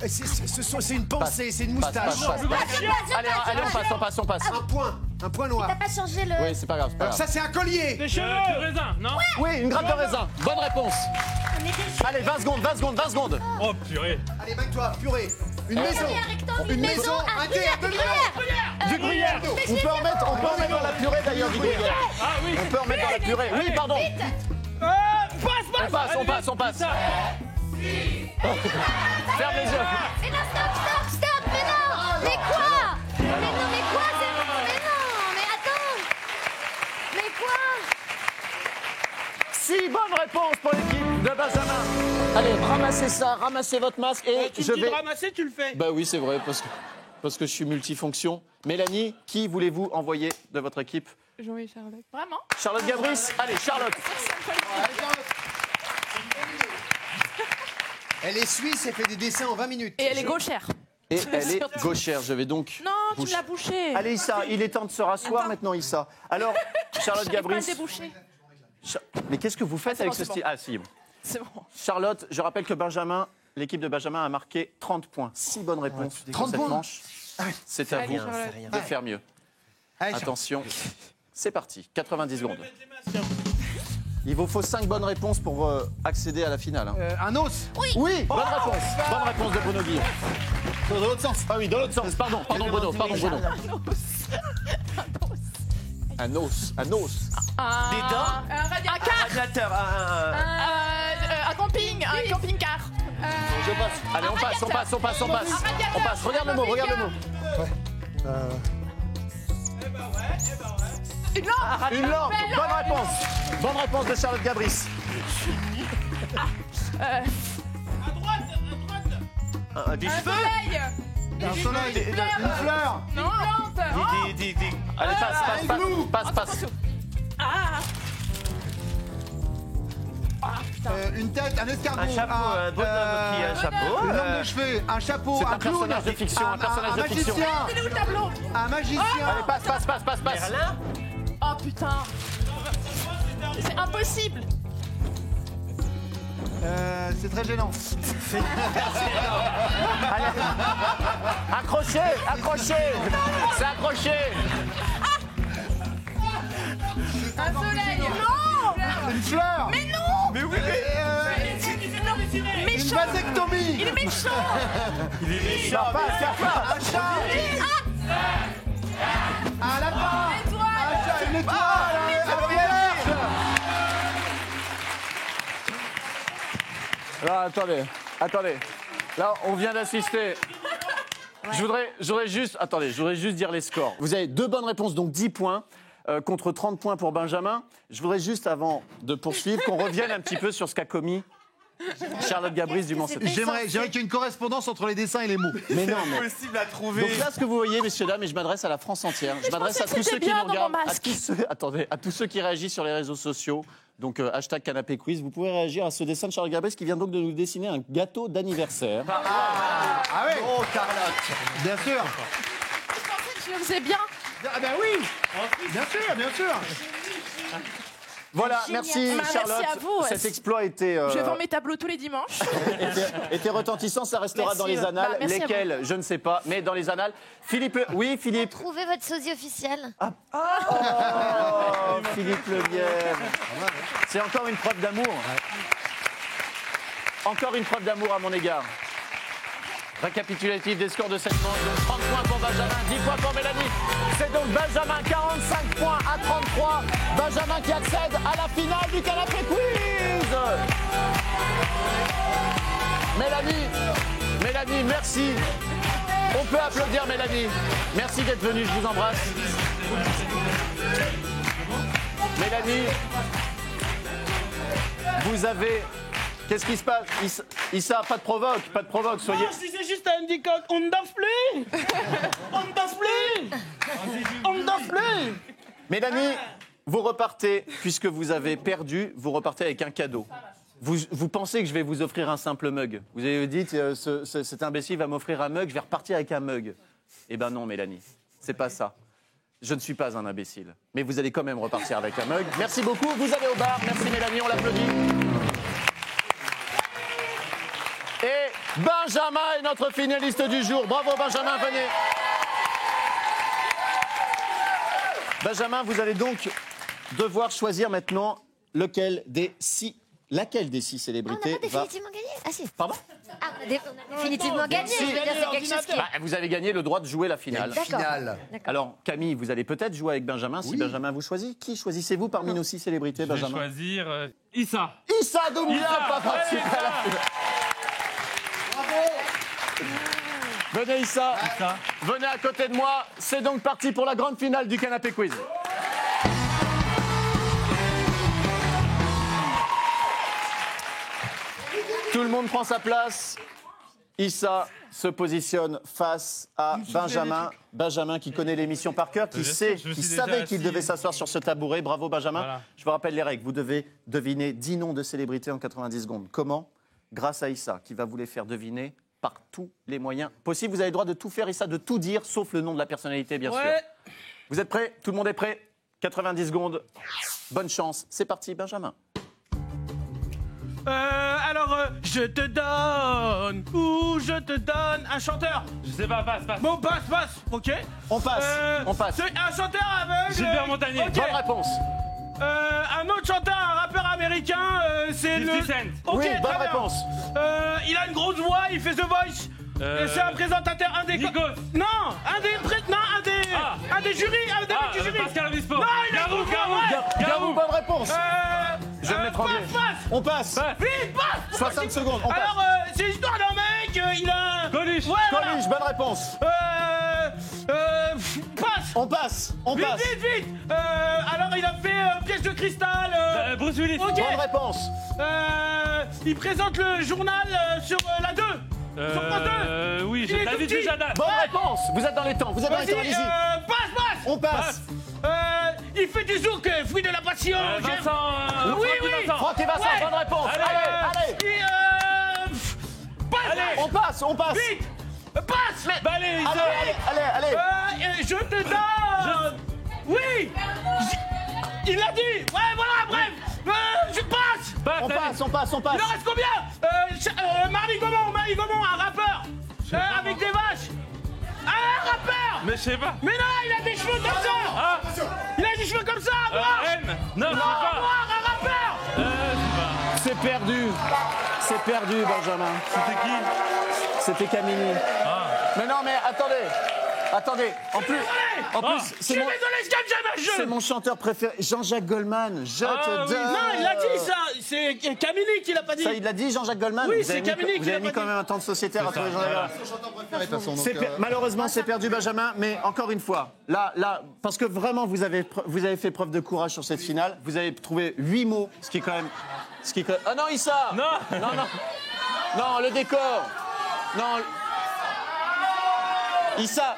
Speaker 3: C'est une pensée, c'est une moustache.
Speaker 1: Passe. Allez, on passe.
Speaker 3: Un point noir.
Speaker 5: T'as pas changé le.
Speaker 1: Oui, c'est pas grave.
Speaker 3: Ça, c'est un collier.
Speaker 9: Des cheveux.
Speaker 7: Raisin, non?
Speaker 1: Oui, une grappe de raisin. Bonne réponse.
Speaker 5: On est des génies.
Speaker 1: Allez, 20 secondes.
Speaker 7: Oh, purée.
Speaker 3: Allez, bague-toi, purée. Une maison.
Speaker 5: Un rectangle,
Speaker 3: Une maison, un
Speaker 5: gruyère,
Speaker 3: dé,
Speaker 1: Du gruyère. On peut en mettre dans la purée d'ailleurs du gruyère.
Speaker 7: Ah oui.
Speaker 1: On peut en mettre dans la purée. Oui, pardon.
Speaker 9: Passe.
Speaker 1: On passe. Ferme les yeux.
Speaker 5: Mais non, stop. Mais non. Mais quoi? Mais non, mais quoi? Mais non, mais attends. Mais quoi?
Speaker 1: 6 bonnes réponses pour l'équipe de Benjamin. Allez, ramassez votre masque et
Speaker 9: Tu
Speaker 1: je
Speaker 9: me dis
Speaker 1: vais...
Speaker 9: de ramasser, tu le fais.
Speaker 1: Bah oui, c'est vrai, parce que je suis multifonction. Mélanie, qui voulez-vous envoyer de votre équipe?
Speaker 6: Jean-Louis Charlotte.
Speaker 2: Vraiment?
Speaker 1: Charlotte Gabris. Allez, Charlotte.
Speaker 3: Elle est suisse, elle fait des dessins en 20 minutes.
Speaker 2: Et elle est gauchère.
Speaker 1: Et elle est gauchère. Je vais donc...
Speaker 2: Non, tu me l'as bouché.
Speaker 1: Allez, Issa, il est temps de se rasseoir maintenant, Issa. Alors, Charlotte
Speaker 2: J'arrive pas à le
Speaker 1: Gabris...
Speaker 2: déboucher.
Speaker 1: Mais qu'est-ce que vous faites avec
Speaker 2: bon,
Speaker 1: ce
Speaker 2: c'est
Speaker 1: style? Ah, si, bon.
Speaker 2: C'est bon.
Speaker 1: Charlotte, je rappelle que l'équipe de Benjamin a marqué 30 points. 6 bonnes réponses pour
Speaker 3: 30
Speaker 1: cette
Speaker 3: points.
Speaker 1: manche. C'est à vous
Speaker 6: Charlotte.
Speaker 1: de faire mieux.
Speaker 3: Allez,
Speaker 1: Attention, c'est parti, 90 secondes. Il vous faut 5 bonnes réponses pour accéder à la finale. Hein.
Speaker 3: un os.
Speaker 1: Oui, bonne réponse. Bonne réponse de Bruno Guillon. Dans l'autre sens. Ah oui, dans l'autre sens. Pardon Bruno. Un os.
Speaker 10: Des dents.
Speaker 2: Un
Speaker 10: Radiateur.
Speaker 2: Un camping-car.
Speaker 1: Je passe. Allez, on passe. On passe. Regarde le mot. Une lampe. Bonne réponse de Charlotte Gabris.
Speaker 10: Des cheveux.
Speaker 3: Un soleil. Une fleur.
Speaker 2: Non, plante.
Speaker 1: Allez, passe.
Speaker 2: Ah.
Speaker 8: Une tête, un escargot.
Speaker 10: Un chapeau, un bonhomme qui a un chapeau.
Speaker 8: Une lampe de cheveux, un chapeau,
Speaker 1: C'est
Speaker 8: un
Speaker 1: un
Speaker 8: clown.
Speaker 1: personnage de fiction, un personnage de fiction.
Speaker 8: magicien.
Speaker 2: Il est où le tableau?
Speaker 8: Un magicien.
Speaker 1: Allez, passe.
Speaker 10: Merlin.
Speaker 2: Oh putain. C'est impossible.
Speaker 8: C'est très gênant.
Speaker 1: Accrochez. C'est accroché.
Speaker 2: Un soleil. Non.
Speaker 8: Une fleur.
Speaker 2: Mais non.
Speaker 10: Mais oui,
Speaker 8: Une
Speaker 2: Méchant.
Speaker 8: vasectomie.
Speaker 2: Il est méchant.
Speaker 8: Un chat. Un lapin.
Speaker 2: Étoile.
Speaker 8: Un chat, une étoile. Un vierge.
Speaker 1: Alors, attendez. Là, on vient d'assister. Je voudrais juste dire les scores. Vous avez 2 bonnes réponses, donc 10 points, contre 30 points pour Benjamin. Je voudrais juste, avant de poursuivre, qu'on revienne un petit peu sur ce qu'a commis Charlotte Gabris du Mans-Cetais.
Speaker 8: J'aimerais qu'il y ait une correspondance entre les dessins et les mots.
Speaker 1: Mais non, mais...
Speaker 10: Impossible à trouver.
Speaker 1: Donc là, ce que vous voyez, messieurs, dames, et je m'adresse à la France entière, je m'adresse à
Speaker 2: pensais que
Speaker 1: tous ceux
Speaker 2: c'était
Speaker 1: qui
Speaker 2: bien
Speaker 1: nous
Speaker 2: dans mon
Speaker 1: regardent,
Speaker 2: masque.
Speaker 1: à tous ceux qui réagissent sur les réseaux sociaux. Donc hashtag Canapé Quiz, vous pouvez réagir à ce dessin de Charlotte Gabris qui vient donc de nous dessiner un gâteau d'anniversaire.
Speaker 8: Ah oui.
Speaker 10: Oh, Carlotte.
Speaker 8: Bien sûr.
Speaker 2: Je pensais que je le faisais bien.
Speaker 8: Ah ben oui. Bien sûr.
Speaker 1: Voilà,
Speaker 5: Génial.
Speaker 1: merci
Speaker 2: Merci
Speaker 1: Charlotte.
Speaker 2: à vous, ouais.
Speaker 1: Cet exploit était,
Speaker 2: Je vends mes tableaux tous les dimanches.
Speaker 1: était retentissant, ça restera
Speaker 2: Merci,
Speaker 1: dans les annales.
Speaker 2: bah, merci à
Speaker 1: Lesquels, je ne sais pas, mais dans les annales. Philippe, oui, Philippe.
Speaker 5: Trouvez votre sosie officiel.
Speaker 1: Oh, Philippe Lebière. C'est encore une preuve d'amour. Encore une preuve d'amour à mon égard. Récapitulatif des scores de cette manche. Donc 30 points pour Benjamin, 10 points pour Mélanie. C'est donc Benjamin, 45 points à 33. Benjamin qui accède à la finale du Canapé Quiz. Mélanie, merci. On peut applaudir Mélanie. Merci d'être venue, je vous embrasse. Mélanie, vous avez... Qu'est-ce qui se passe? Issa, pas de provoque, soyez...
Speaker 9: Non, si c'est juste un indicateur, on ne danse plus. On ne danse plus.
Speaker 1: Mélanie, vous repartez, puisque vous avez perdu, vous repartez avec un cadeau. Vous pensez que je vais vous offrir un simple mug. Vous avez dit, cet imbécile va m'offrir un mug, je vais repartir avec un mug. Eh ben non, Mélanie, c'est pas ça. Je ne suis pas un imbécile. Mais vous allez quand même repartir avec un mug. Merci beaucoup, vous allez au bar. Merci Mélanie, on l'applaudit. Et Benjamin est notre finaliste du jour. Bravo Benjamin, venez. Benjamin, vous allez donc devoir choisir maintenant laquelle des 6 célébrités
Speaker 5: On n'a pas définitivement gagné. Ah si.
Speaker 1: Pardon?
Speaker 5: Ah, on a définitivement gagné.
Speaker 1: Si.
Speaker 5: Je veux dire, c'est quelque chose qui...
Speaker 1: Vous avez gagné le droit de jouer la finale.
Speaker 5: D'accord.
Speaker 1: Alors Camille, vous allez peut-être jouer avec Benjamin si Benjamin vous choisit. Qui choisissez-vous parmi nos 6 célébrités,
Speaker 7: Je vais
Speaker 1: Benjamin?
Speaker 7: choisir Issa.
Speaker 1: Issa Doumbia, pas participer à la finale. Venez Issa, venez à côté de moi. C'est donc parti pour la grande finale du Canapé Quiz. Tout le monde prend sa place. Issa se positionne face à Benjamin. Benjamin qui connaît l'émission par cœur, qui savait qu'il devait s'asseoir sur ce tabouret. Bravo Benjamin.
Speaker 7: Voilà.
Speaker 1: Je vous rappelle les règles. Vous devez deviner 10 noms de célébrités en 90 secondes. Comment? Grâce à Issa, qui va vous les faire deviner par tous les moyens possibles. Vous avez le droit de tout faire, Issa, de tout dire, sauf le nom de la personnalité, bien sûr. Vous êtes prêts? Tout le monde est prêt? 90 secondes. Bonne chance. C'est parti, Benjamin.
Speaker 9: Je te donne, ou je te donne un chanteur.
Speaker 7: Je sais pas, passe.
Speaker 9: Bon, passe, ok.
Speaker 1: On passe.
Speaker 9: Un chanteur aveugle.
Speaker 7: Gilbert Montagnier.
Speaker 9: Ok.
Speaker 1: Bonne réponse.
Speaker 9: Un autre chanteur, un rappeur américain, c'est
Speaker 7: 50 Cent.
Speaker 9: Ok,
Speaker 1: Oui,
Speaker 9: très
Speaker 1: bonne
Speaker 9: bien.
Speaker 1: réponse.
Speaker 9: Il a une grosse voix, il fait The Voice. Et c'est un présentateur, un des...
Speaker 7: Nikos.
Speaker 9: Non, un des jurys, un des mecs du jury.
Speaker 7: Pascal Obispo.
Speaker 9: Non, il a une grosse voix, ouais.
Speaker 1: Garou, bonne réponse. Je vais me mettre en biais.
Speaker 9: Passe.
Speaker 1: On passe.
Speaker 9: Vite, passe.
Speaker 1: 60 secondes, on passe.
Speaker 9: Alors, c'est l'histoire d'un mec, il a...
Speaker 7: Coluche.
Speaker 9: Ouais, voilà.
Speaker 1: Coluche, bonne réponse.
Speaker 9: Passe.
Speaker 1: On passe.
Speaker 9: Vite. Alors, il a fait Piège de cristal.
Speaker 7: Bruce Willis.
Speaker 9: Ok.
Speaker 1: Bonne réponse.
Speaker 9: Il présente le journal sur la 2. Sur France 2.
Speaker 7: Oui,
Speaker 9: Il est
Speaker 7: David
Speaker 9: tout petit.
Speaker 7: Dujardin.
Speaker 1: Bonne réponse. Vous êtes dans les temps.
Speaker 9: Vas-y,
Speaker 1: Allez-y.
Speaker 9: passe.
Speaker 1: On passe.
Speaker 9: Il qui fait du zouk, fruit de la passion.
Speaker 7: Vincent.
Speaker 9: Oui,
Speaker 7: Franck et
Speaker 9: oui.
Speaker 7: Vincent.
Speaker 1: Franck et Vincent,
Speaker 9: Ouais.
Speaker 1: bonne réponse. Allez.
Speaker 9: Et, passe.
Speaker 1: On passe.
Speaker 9: Vite. Passe.
Speaker 7: Bah allez, Isa.
Speaker 1: Allez.
Speaker 9: Je te donne. Oui. Il l'a dit. Ouais, voilà, bref. Je passe.
Speaker 1: On passe.
Speaker 9: Il en reste combien? Marie Gaumont, un rappeur. Avec des vaches. Un rappeur.
Speaker 7: Mais je sais pas.
Speaker 9: Mais non, il a des cheveux comme ça.
Speaker 7: Ah.
Speaker 9: Il a des cheveux comme ça, noir.
Speaker 7: M. Non, je sais
Speaker 9: Noir,
Speaker 7: pas.
Speaker 9: un rappeur.
Speaker 1: C'est perdu. C'est perdu, Benjamin.
Speaker 7: C'était qui?
Speaker 1: C'était Camini. Mais non, mais attendez. En plus,
Speaker 9: Je suis
Speaker 1: c'est
Speaker 9: désolé, je gagne jamais le jeu.
Speaker 1: mon chanteur préféré, Jean-Jacques Goldman. Je te donne.
Speaker 9: Non, il l'a dit ça. C'est Camini qui l'a pas dit.
Speaker 1: Ça, il l'a dit, Jean-Jacques Goldman.
Speaker 9: Oui,
Speaker 1: Vous
Speaker 9: c'est
Speaker 1: avez mis-
Speaker 9: Camini qui
Speaker 1: Vous avez
Speaker 9: l'a
Speaker 1: mis
Speaker 9: pas
Speaker 1: quand
Speaker 9: dit.
Speaker 1: même un temps de sociétaire à trouver Jean-Jacques Goldman. Malheureusement, c'est perdu, Benjamin. Mais encore une fois, là, parce que vraiment, vous avez fait preuve de courage sur cette finale. Vous avez trouvé 8 mots, ce qui est quand même. Ah non, Issa.
Speaker 7: Non.
Speaker 1: Non, le décor. Non. Issa,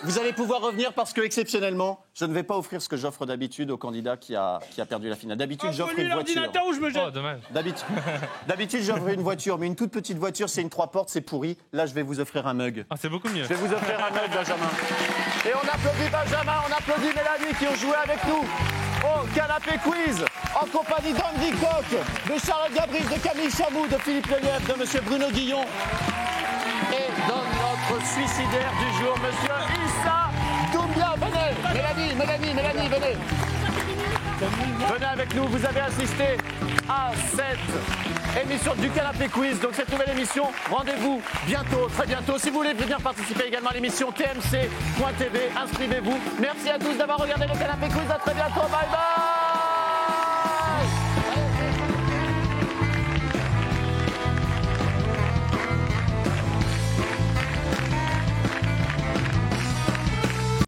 Speaker 1: vous allez pouvoir revenir parce que exceptionnellement, je ne vais pas offrir ce que j'offre d'habitude au candidat qui a perdu la finale. D'habitude, j'offre une voiture.
Speaker 9: l'ordinateur où je me jette.
Speaker 7: Oh, dommage.
Speaker 1: D'habitude, j'offre une voiture, mais une toute petite voiture, c'est une 3 portes, c'est pourri. Là, je vais vous offrir un mug.
Speaker 7: Ah, c'est beaucoup mieux.
Speaker 1: Je vais vous offrir un mug, Benjamin. Et on applaudit Benjamin, on applaudit Mélanie qui ont joué avec nous au Canapé Quiz, en compagnie d'Andy Coq, de Charles Gabris, de Camille Chamou, de Philippe Lelièvre, de Monsieur Bruno Guillon. Et dans notre suicidaire du jour, Monsieur Issa Doumbia. Venez, Mélanie, venez. Venez avec nous, vous avez assisté à cette émission du Canapé Quiz. Donc cette nouvelle émission, rendez-vous bientôt, très bientôt. Si vous voulez venir participer également à l'émission tmc.tv, inscrivez-vous. Merci à tous d'avoir regardé le Canapé Quiz, à très bientôt, bye bye.